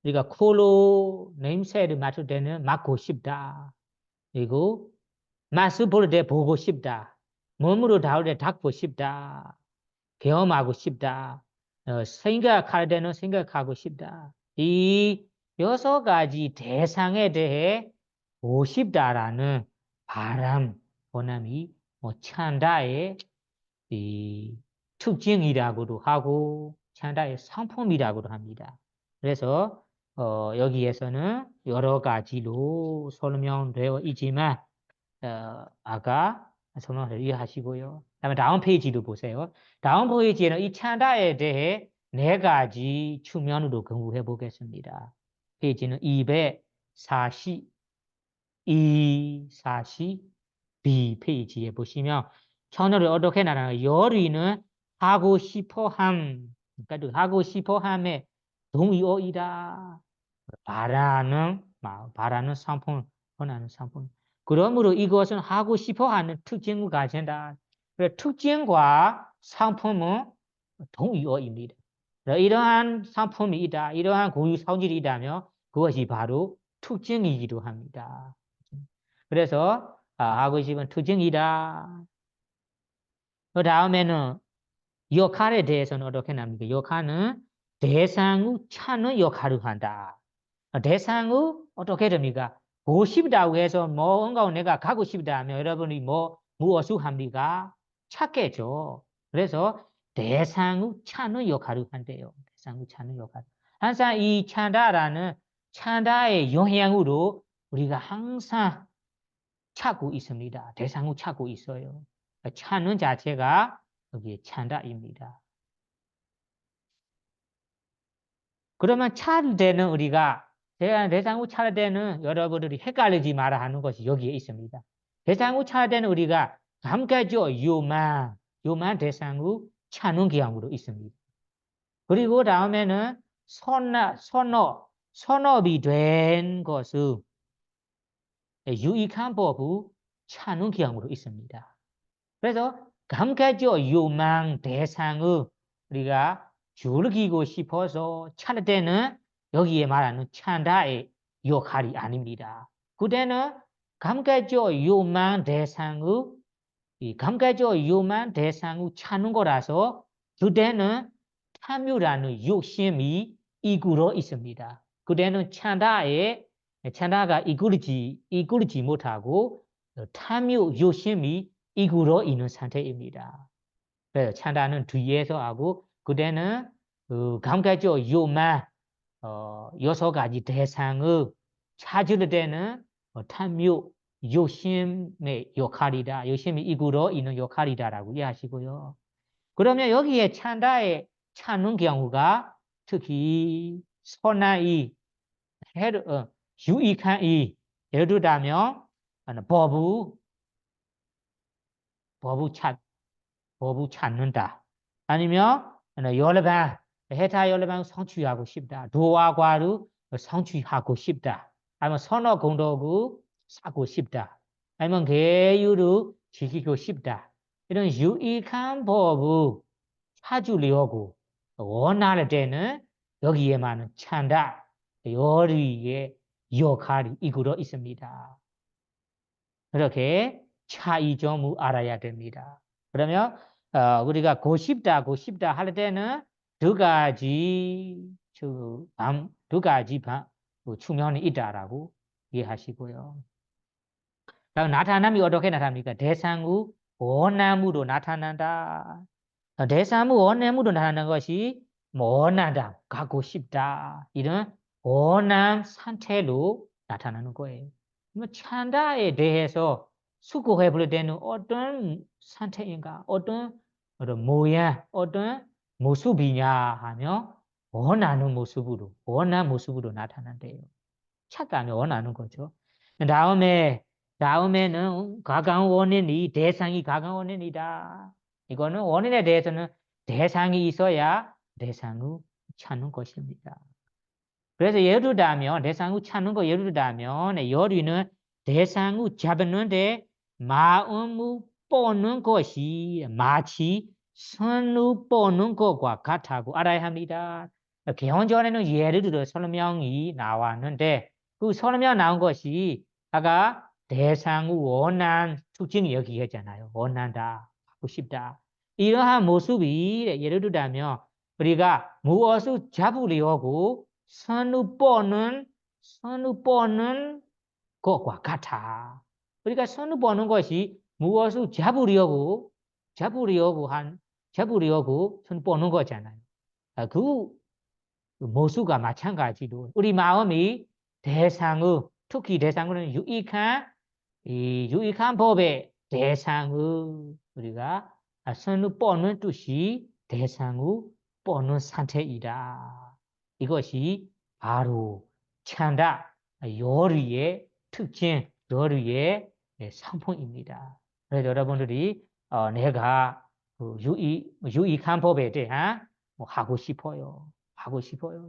우리가 코로 냄새를 맡을 때는 맡고 싶다. 그리고 맛을 볼 때 보고 싶다. 몸으로 닿을 때 닿고 싶다. 경험하고 싶다. 생각할 때는 생각하고 싶다. 이 6가지 대상에 대해 보고 싶다라는 바람, 원함이 찬다의 이 특징이라고도 하고 찬다의 상품이라고도 합니다. 그래서 여기에서는 여러 가지로 설명되어 있지만 아까 설명을 이해하시고요. 다음에 다음 페이지도 보세요. 다음 페이지에는 이 찬다에 대해 4가지 측면으로 공부해 보겠습니다. 페이지는 242 페이지에 보시면 천어를 어떻게 나가나 열의는 하고 싶어함, 그러니까 하고 싶어함에 동의어이다. 바라는 상품, 원하는 상품. 그러므로 이것은 하고 싶어하는 특징을 가진다. 특징과 상품은 동의어입니다. 이러한 상품이 있다, 이러한 고유 성질이 있다면 그것이 바로 특징이기도 합니다. 그래서 하고 싶은 특징이다. 그 다음에는 역할에 대해서는 어떻게 납니까? 역할은 대상을 찾는 역할을 한다. 대상을 어떻게 됩니까? 보고 싶다고 해서 뭔가 내가 가고 싶다 하면 여러분이 무엇을 합니까? 찾겠죠. 그래서 대상을 찾는 역할을 한대요. 대상을 찾는 역할. 항상 이 찬다의 영향으로 우리가 항상 찾고 있습니다. 대상을 찾고 있어요. 찾는 자체가 여기에 찬다입니다. 그러면 찾을 때는 우리가 대상을 찾을 때는 여러분들이 헷갈리지 말아 하는 것이 여기에 있습니다. 대상을 찾을 때는 우리가 감가죠. 요만 대상을 찾는 경우도 있습니다. 그리고 다음에는 선업이 된 것을 유익한 법을 찾는 경우도 있습니다. 그래서 감가죠. 요망 대상을 우리가 즐기고 싶어서 찾을 때는 여기에 말하는 찬다의 역할이 아닙니다. 그때는 감가죠. 요망 대상을 감가죠. 요망 대상을 찾는 거라서 그때는 탐유라는 욕심이 이끌어 있습니다. 그때는 찬다가 이끌지 못하고 탐유 욕심이 이끌어 있는 상태입니다. 그래서 찬다는 뒤에서 하고 그때는 감가죠. 요만 6가지 대상을 찾을 때는 탐유 욕심의 역할이다. 욕심이 이끌어 있는 역할이다라고 이해하시고요. 그러면 여기에 찾는 경우가 특히 선한 이, 유익한 이, 예를 들자면 법을 찾는다. 아니면 해타 열반 성취하고 싶다. 도와 과를 성취하고 싶다. 아니면 선어 공덕을 쌓고 싶다. 아니면 계율을 지키고 싶다. 이런 유익한 법을 찾으려고 원할 때는 여기에 많은 찬다. 요리의 역할이 이끌어 있습니다. 그렇게 차이점을 알아야 됩니다. 그러면 우리가 고 싶다 할 때는 두 가지 측면이 있다라고 이해하시고요. 나타남이 어떻게 나타납니까? 대상의 원함으로 나타난다. 대상의 원함으로 나타나는 것이 원하다, 가고 싶다 이런 원함 상태로 나타나는 거예요. 찬다에 대해서 수고해 볼 때는 어떤 상태인가, 어떤 모양, 어떤 모습이냐 하면 원하는 모습으로 나타난대요. 착각하면 원하는 거죠. 다음에는 대상이 가강 원인이다. 이거는 원인에 대해서는 대상이 있어야 대상을 찾는 것입니다. 그래서 예를 들자면 대상을 찾는 거 예를 들자면 여리는 대상을 잡는데 마음을 뻗는 것이 마치 손을 뻗는 것과 같다고 알아야 합니다. 개헌전에는 예를 들어 설명이 나왔는데 그 설명 나온 것이 아까 대상을 원한 특징이 여기 있잖아요. 원한다, 하고 싶다. 이러한 모습이 예를 들자면 우리가 무엇을 잡으려고 선을 뻗는 것과 같아. 우리가 선을 뻗는 것이 무엇을 잡으려고 손 뻗는 거잖아요. 그 모수가 마찬가지로 우리 마음이 대상의 특히 대상은 유익한 법의 대상의 우리가 선을 뻗는 뜻이 대상의 뻗는 상태이다. 이것이 바로 찬다 요리의 특징, 요리의 성품입니다. 그래서 여러분들이 내가 유익한 법에 대한 하고 싶어요.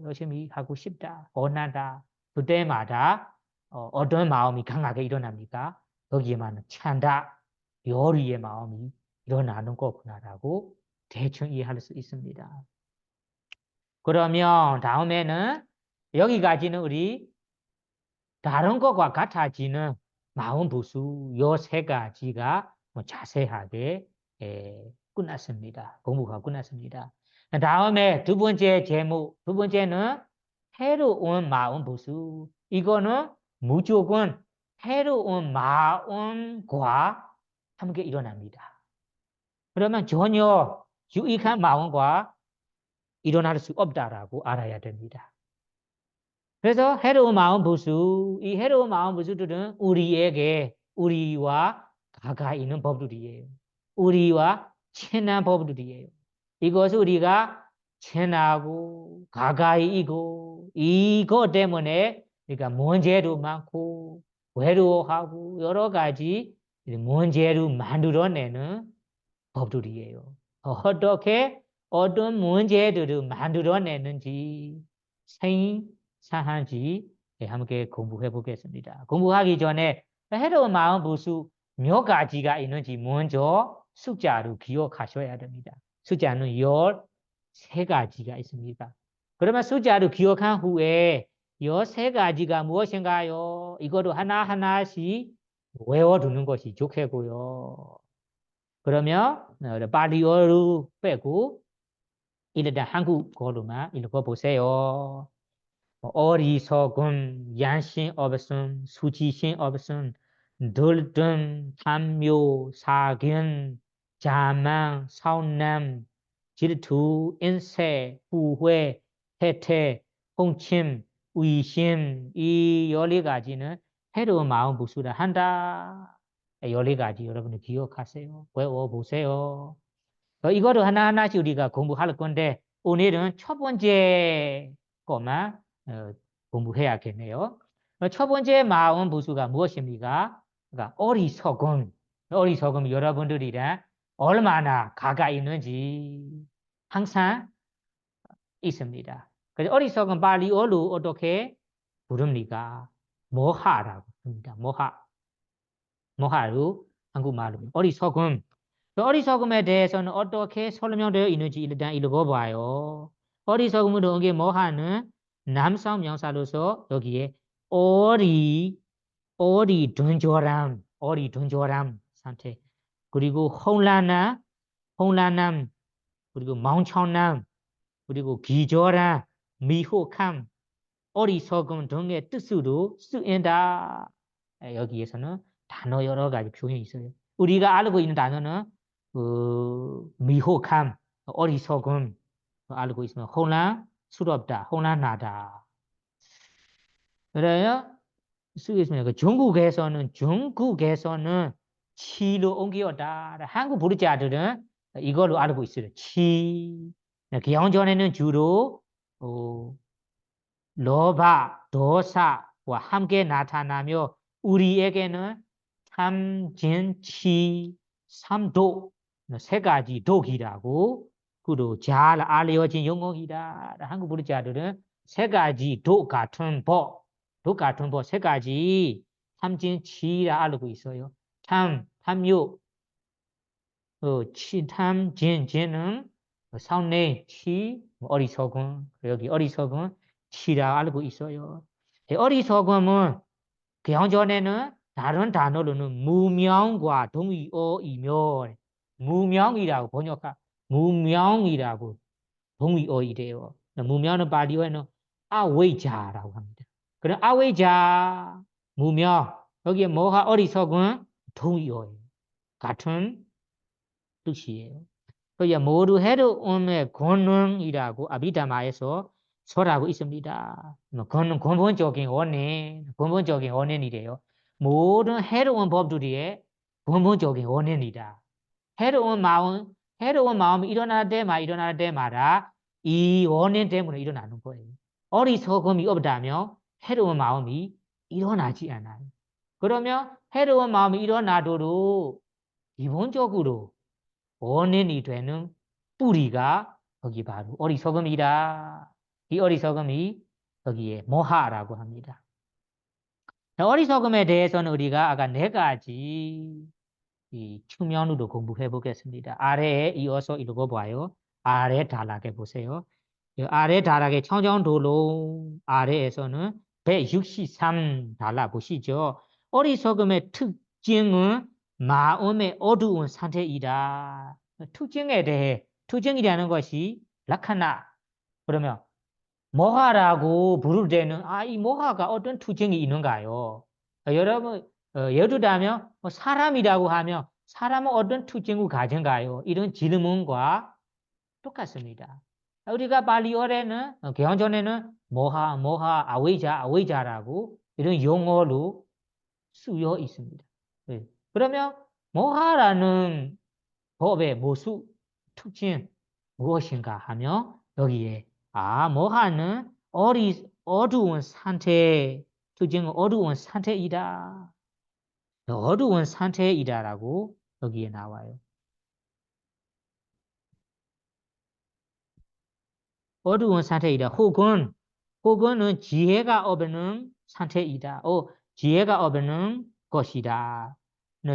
열심히 하고 싶다. 원한다. 그때마다 어떤 마음이 강하게 일어납니까? 거기에만 찬다. 요리의 마음이 일어나는 거구나라고 대충 이해할 수 있습니다. 그러면 다음에는 여기까지는 우리 다른 것과 같아지는 마음 부수 요 세 가지가 자세하게 끝났습니다. 공부가 끝났습니다. 다음에 두 번째 제목, 두 번째는 해로운 마음 부수. 이거는 무조건 해로운 마음과 함께 일어납니다. 그러면 전혀 유익한 마음과 일어날 수 없다라고 알아야 됩니다. 그래서 해로운 마음 부수, 이 해로운 마음 부수들은 우리와 가까이 있는 법들이에요. 우리와 친한 법들이에요. 이것을 우리가 친하고 가까이 있고 이것 때문에 그러니까 문제도 많고 외로워하고 여러 가지 문제를 만들어내는 법들이에요. 어떻게 어떤 문제들을 만들어내는지 생사한지 함께 공부해 보겠습니다. 공부하기 전에 해로운 마음 부수 몇 가지가 있는지 먼저 숫자로 기억하셔야 됩니다. 숫자는 13가지가 있습니다. 그러면 숫자로 기억한 후에 13가지가 무엇인가요? 이거를 하나하나씩 외워두는 것이 좋겠고요. 그러면 발리어로 빼고 일단 한국어로만 읽어보세요. 어리석음, 양심 없음, 수지심 없음, 들뜸, 탐욕, 사견, 자망, 사운남, 질투, 인세, 후회, 해태, 홍침, 의심 이 14가지는 해로운 마음 부수를 한다. 14가지 여러분들 기억하세요. 외워보세요. 이거를 하나하나씩 우리가 공부할 건데 오늘은 첫 번째 것만 공부해야겠네요. 첫 번째 마음 부수가 무엇입니까? 그러니까 어리석음 여러분들이랑 얼마나 가까이 있는지 항상 있습니다. 그래서 어리석음 발리어로 어떻게 부릅니까? 모하라고 합니다. 모하로 한국말로 어리석음. 어리석음에 대해서는 어떻게 설명되어 있는지 일단 읽어봐요. 어리석음으로 온 게 뭐하는 남성 명사로서 여기에 어리둥절함 상태. 그리고 혼란함, 그리고 멍청남, 그리고 기절함, 미혹함, 어리석음 등의 뜻으로 쓰인다. 여기에서는 단어 여러 가지 표현이 있어요. 우리가 알고 있는 단어는 미혹함, 어리석음 알고 있으면 혼란스럽다, 혼란하다. 그래요? 쓰겠습니다. 중국에서는 치로 옮겼다. 한국 부르자들은 이걸로 알고 있어요. 치. 기원전에는 주로 로바, 도사와 함께 나타나며 우리에게는 탐진치, 삼독 세 가지 독이라고 그리고 잘 알려진 용어이다. 한국 부르자들은 세 가지 독 같은 법 세 가지 탐진치라 알고 있어요. 탐욕, 탐진은 사내, 치, 어리석음 여기 어리석음 치라 알고 있어요. 어리석음은 개헌전에는 다른 단어로는 무명과 동의어이며 무명이라고 번역하 무명이라고 동의어이래요. 무명은 발리어에는 아웨이자라고 합니다. 그럼 아웨이자 무명 여기에 뭐가 어리석은 동의어예요. 같은 뜻이에요. 그게 모두 해로움의 권능이라고 아비다마에서 설하고 있습니다. 근본적인 근본적인 원인이래요. 모든 해로운 법들이 근본적인 원인이다. 해로운 마음이 일어날 때마다 이 원인 때문에 일어나는 거예요. 어리석음이 없다면 해로운 마음이 일어나지 않아요. 그러면 해로운 마음이 일어나도록 기본적으로 원인이 되는 뿌리가 거기 바로 어리석음이다. 이 어리석음이 여기에 모하라고 합니다. 어리석음에 대해서는 우리가 아까 4가지 이 측면으로 공부해 보겠습니다. 아래에 이어서 읽어봐요. 아래 단락에 보세요. 아래 단락의 청정도로 아래에서는 163 단락 보시죠. 어리석음의 특징은 마음의 어두운 상태이다. 특징에 대해 특징이라는 것이 라카나 그러면 모하라고 부를 때는 이 모하가 어떤 특징이 있는가요? 여러분 예를 들자면 사람이라고 하면 사람은 어떤 특징을 가진가요? 이런 질문과 똑같습니다. 우리가 발리어에는 개헌전에는 모하, 아웨이자라고 이런 용어로 쓰여 있습니다. 네. 그러면 모하라는 법의 모수 특징 무엇인가 하면 여기에 모하는 어두운 상태 특징은 어두운 상태이다. 어두운 상태이다라고 여기에 나와요. 어두운 상태이다. 혹은은 지혜가 없는 상태이다. 지혜가 없는 것이다.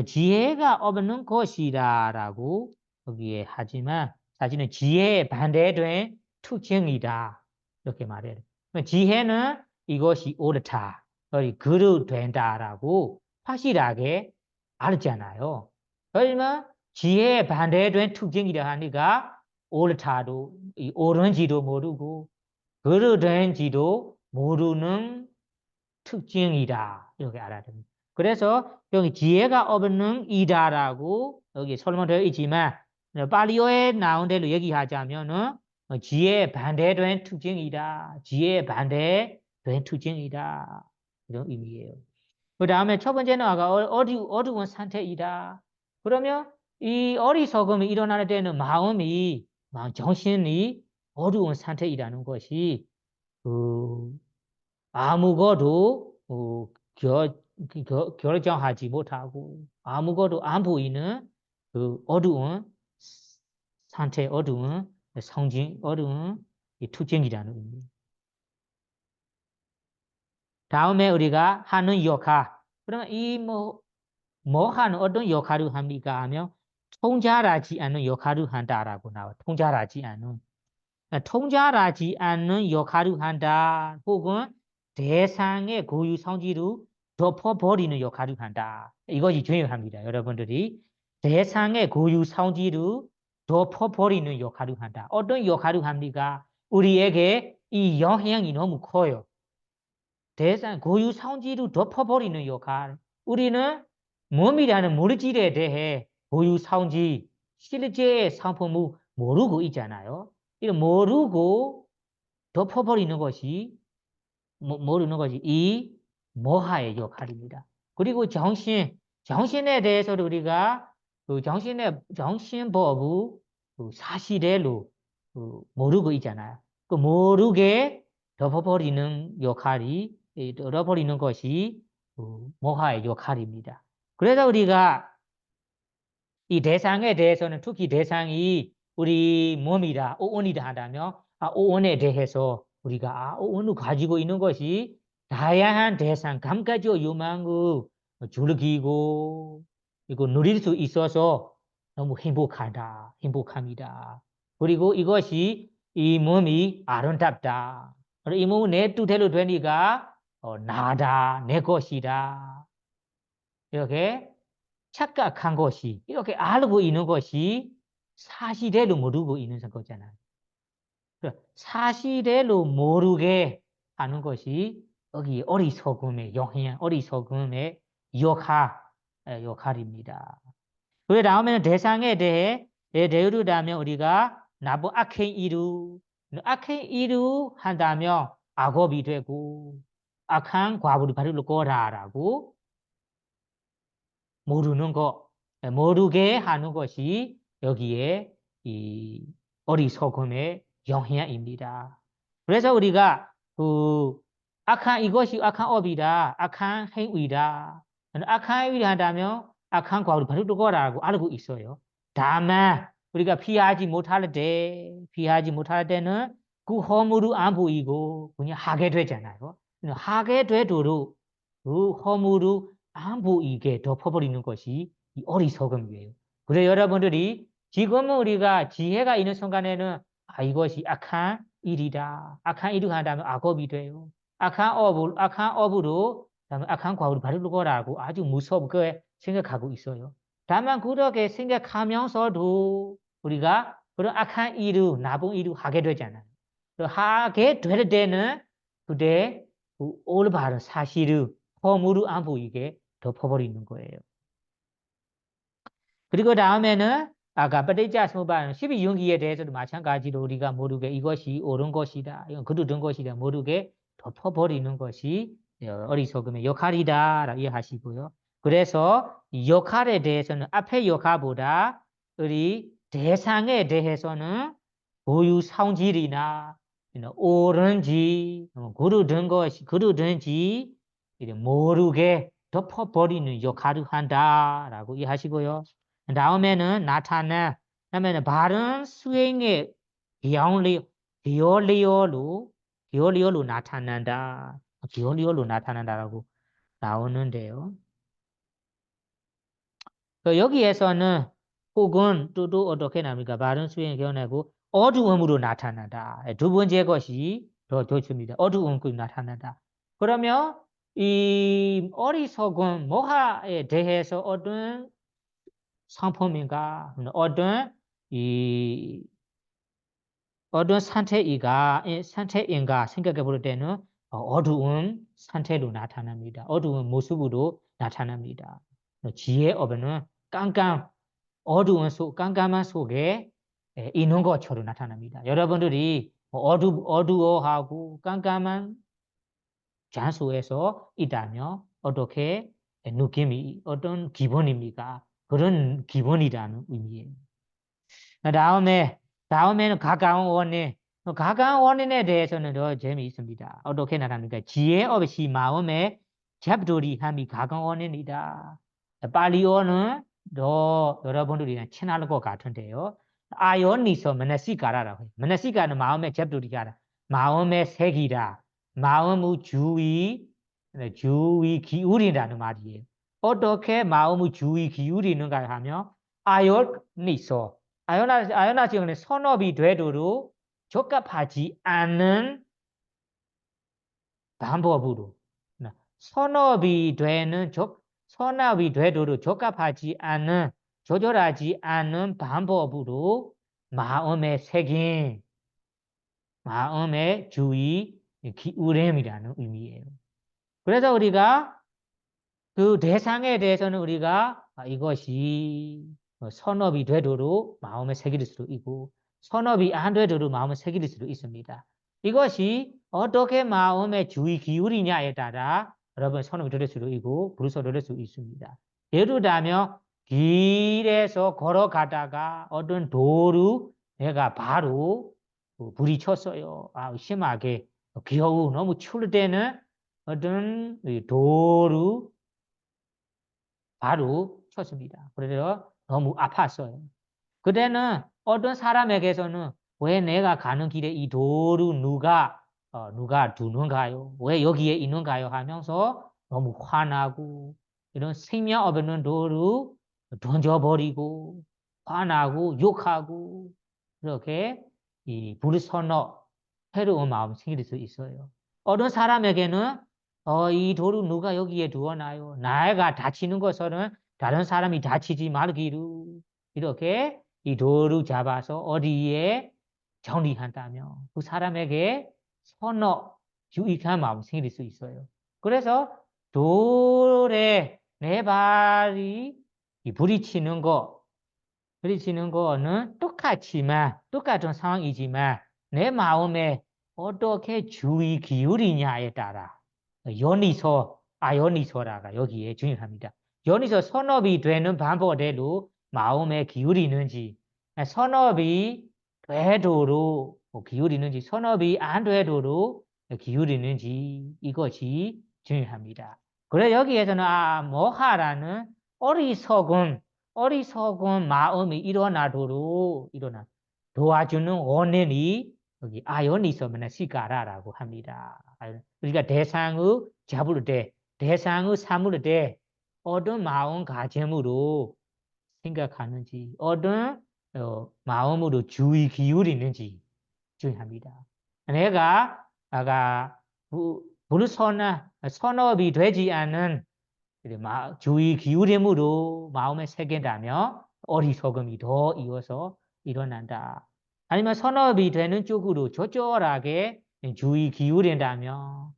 지혜가 없는 것이다라고 여기에 하지만 사실은 지혜에 반대된 특징이다. 이렇게 말해요. 지혜는 이것이 옳다. 그릇 된다라고 확실하게 알잖아요. 그러면 지혜에 반대된 특징이라 하니까 옳다도 옳은지도 모르고 그릇된지도 모르는 특징이다. 이렇게 알아야 됩니다. 그래서 여기 지혜가 없는 이다라고 여기 설명되어 있지만 발리어에 나온 대로 얘기하자면은 지혜에 반대된 특징이다. 지혜에 반대된 특징이다. 이런 의미예요. 그 다음에 첫 번째는 아까 어두운 상태이다. 그러면 이 어리석음이 일어날 때는 정신이 어두운 상태이라는 것이 아무것도 결정하지 못하고 아무것도 안 보이는 그 어두운 상태, 어두운 성질, 어두운 특징이라는 의미. 다음에 우리가 하는 역할. 그러면 이 하는 어떤 역할을 합니까 하면 통잘하지 않는 역할을 한다라고 나와. 통잘하지 않는 역할을 한다. 혹은 대상의 고유 성질을 덮어버리는 역할을 한다. 이것이 중요합니다. 여러분들이 대상의 고유 성질을 덮어버리는 역할을 한다. 어떤 역할을 합니까? 우리에게 이 영향이 너무 커요. 대상 고유 성질을 덮어버리는 역할. 우리는 몸이라는 물질에 대해 고유 성질, 실제의 상품을 모르고 있잖아요. 이거 모르고 덮어버리는 것이 모르는 것이 이 모하의 역할입니다. 그리고 정신에 대해서도 우리가 그 정신법의 그 사실대로 모르고 있잖아요. 그 모르게 덮어버리는 역할이 덮어버리는 것이 모하의 역할입니다. 그래서 우리가 이 대상에 대해서는 특히 대상이 우리 몸이다, 오온이다 한다면 오온에 대해서 우리가 오온을 가지고 있는 것이 다양한 대상, 감가적 유망을 즐기고 이거 누릴 수 있어서 너무 행복합니다. 그리고 이것이 이 몸이 아름답다. 이 몸은 내 뜻대로 되니까 나다, 내 것이다. 이렇게 착각한 것이 이렇게 알고 있는 것이 사실대로 모르고 있는 거잖아요. 사실대로 모르게 하는 것이 여기 어리석음의 영향, 어리석음의 역할입니다. 그 다음에는 대상에 대해 예를 들면 우리가 나쁜 악행 이루 한다면 악업이 되고 악한 과부를 바를 거라라고 모르는 거, 모르게 하는 것이 여기에 이 어리석음의 영향입니다. 그래서 우리가 그 이것이 악한 업이다, 악한 행위다. 악한 행위를 한다면 악한 과부를 바를 거라고 알고 있어요. 다만 우리가 피하지 못할 때는 그 허물을 안 보이고 그냥 하게 되잖아요. 하게 되도록 그 허물을 안 보이게 덮어버리는 것이 이 어리석음이에요. 그래 여러분들이 지금은 우리가 지혜가 있는 순간에는 이것이 악한 일이다. 악한 일을 한다면 악업이 돼요. 악한 업으로 그다음에 악한 과오를 바를 거라고 아주 무섭게 생각하고 있어요. 다만 그렇게 생각하면서도 우리가 그런 악한 일을 나쁜 일을 하게 되잖아요. 하게 될 때는 그때 그 올바른 사실을 허물을 안 보이게 덮어버리는 거예요. 그리고 다음에는 아까ปฏิจจสมุปบาท 12용기에 대해서도 마찬가지로 우리가 모르게 이것이 옳은 것이다. 이건 그릇된 것이다. 모르게 덮어버리는 것이 어리석음의 역할이다. 이해하시고요. 그래서 이 역할에 대해서는 앞의 역할보다 우리 대상에 대해서는 고유 성질이나 옳은지 그릇된지 모르게 덮어버리는 역할을 한다라고 이해하시고요. 다음에는 다음에는 바른 수행의 기어리어로 나타난다. 기어리어로 나타난다라고 나오는데요. 여기에서는 혹은 또 어떻게 나옵니까? 바른 수행의 기어내고 어두움으로 나타난다. 두 번째 것이 더 좋습니다. 어두움으로 나타난다. 그러면 이 어리석은 모하에 대해서 어떤 상품인가 어떤 상태인가 생각해 볼 때는 어두운 상태로 나타납니다. 어두운 모습으로 나타납니다. 지혜 업에는 깜깜한 속에 있는 것처럼 나타납니다. 여러분들이 어두워하고 깜깜한 장소에서 있다면 어떻게 느낌이 어떤 기분입니까? 그런 기분이라는 의미예요. 다음에는 가까운 원인에 대해서는 더 재미있습니다. 어떻게 나타납니까? 지혜 없이 마음에 잡돌이함이 가까운 원인이다. 팔리어는 여러분들이랑 친할 것 같은데요. 아요니서 마나시카라라고 해요. 마나시카는 마음에 잡돌이하다. 마음에 색이다. 마음의 주의 기울이라는 말이에요. 어떻게 마음의 주의 기울이는가 하면 아요니서 아요나지는 선업이 되도록 적합하지 않는 방법으로 선업이 되도록 적합하지 않는 조절하지 않는 방법으로 마음의 색인 마음의 주의 기울임이라는 의미예요. 그래서 우리가 그 대상에 대해서는 우리가 이것이 선업이 되도록 마음에 새길 수도 있고 선업이 안 되도록 마음에 새길 수도 있습니다. 이것이 어떻게 마음의 주의 기울이냐에 따라 여러분 선업이 될 수도 있고 불선이 될 수 있습니다. 예를 들면 길에서 걸어가다가 어떤 도로 내가 바로 불이 쳤어요. 심하게 겨우 너무 추울 때는 어떤 도로 바로 쳤습니다. 그래서 너무 아팠어요. 그때는 어떤 사람에게서는 왜 내가 가는 길에 이 돌을 누가 두는가요? 왜 여기에 있는가요? 하면서 너무 화나고 이런 생명 없는 돌을 던져버리고 화나고 욕하고 이렇게 이 불선어 해로운 마음이 생길 수 있어요. 어떤 사람에게는 이 돌을 누가 여기에 두었나요? 나가 다치는 것은 다른 사람이 다치지 말기로 이렇게 이 돌을 잡아서 어디에 정리한다면 그 사람에게 선어 유익한 마음 생길 수 있어요. 그래서 돌에 내 발이 부딪히는 거는 똑같은 상황이지만 내 마음에 어떻게 주의 기울이냐에 따라 연이서 아연이서라가 여기에 중요합니다. 연이서 선업이 되는 방법대로 마음에 기울이는지 선업이 되도록 기울이는지 선업이 안 되도록 기울이는지 이것이 중요합니다. 그래 여기에서는 모하라는 어리석은 마음이 일어나도록 도와주는 원인이 여기 아연이서면 시가라라고 합니다. 그러니까 대상을 잡을 때, 대상을 삼을 때 어떤 마음가짐으로 생각하는지, 어떤 마음으로 주의 기울이는지 중요합니다. 내가 아까 선업이 되지 않은 주의 기울임으로 마음에 새긴다면 어리석음이 더 이어서 일어난다. 아니면 선업이 되는 쪽으로 조절하게 주의 기울인다면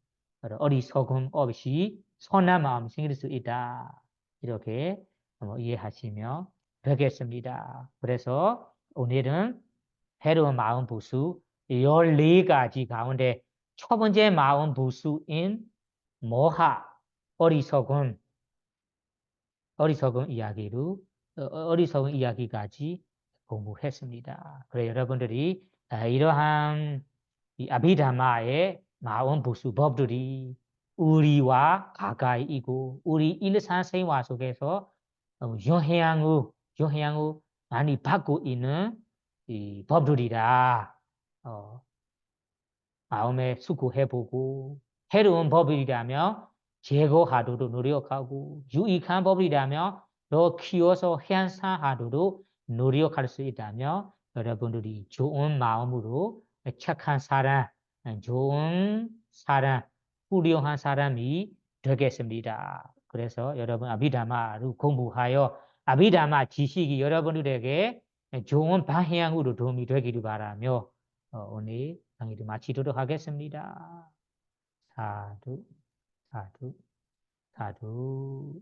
어리석음 없이 선한 마음이 생길 수 있다. 이렇게 이해하시면 되겠습니다. 그래서 오늘은 해로운 마음 부수 14가지 가운데 첫 번째 마음 부수인 모하, 어리석음 어리석은 이야기까지 공부했습니다. 그래 여러분들이 이러한 이 아비다마의 마음 부수법들이 우리와 가까이 있고 우리 일상생활 속에서 영향을 많이 받고 있는 이 법들이라 마음에 수고해보고 해로운 법이라면 제거하도록 노력하고 유익한 법이라면 더 키워서 향상하도록 노력할 수 있다면 여러분들이 좋은 마음으로 착한 사람, 좋은 사람, 훌륭한 사람이 되겠습니다. 그래서 여러분 아비다마를 공부하여 아비다마 지식이 여러분들에게 좋은 방향으로 도움이 되기를 바라며 오늘 강의를 마치도록 하겠습니다. 사두, 사두, 사두.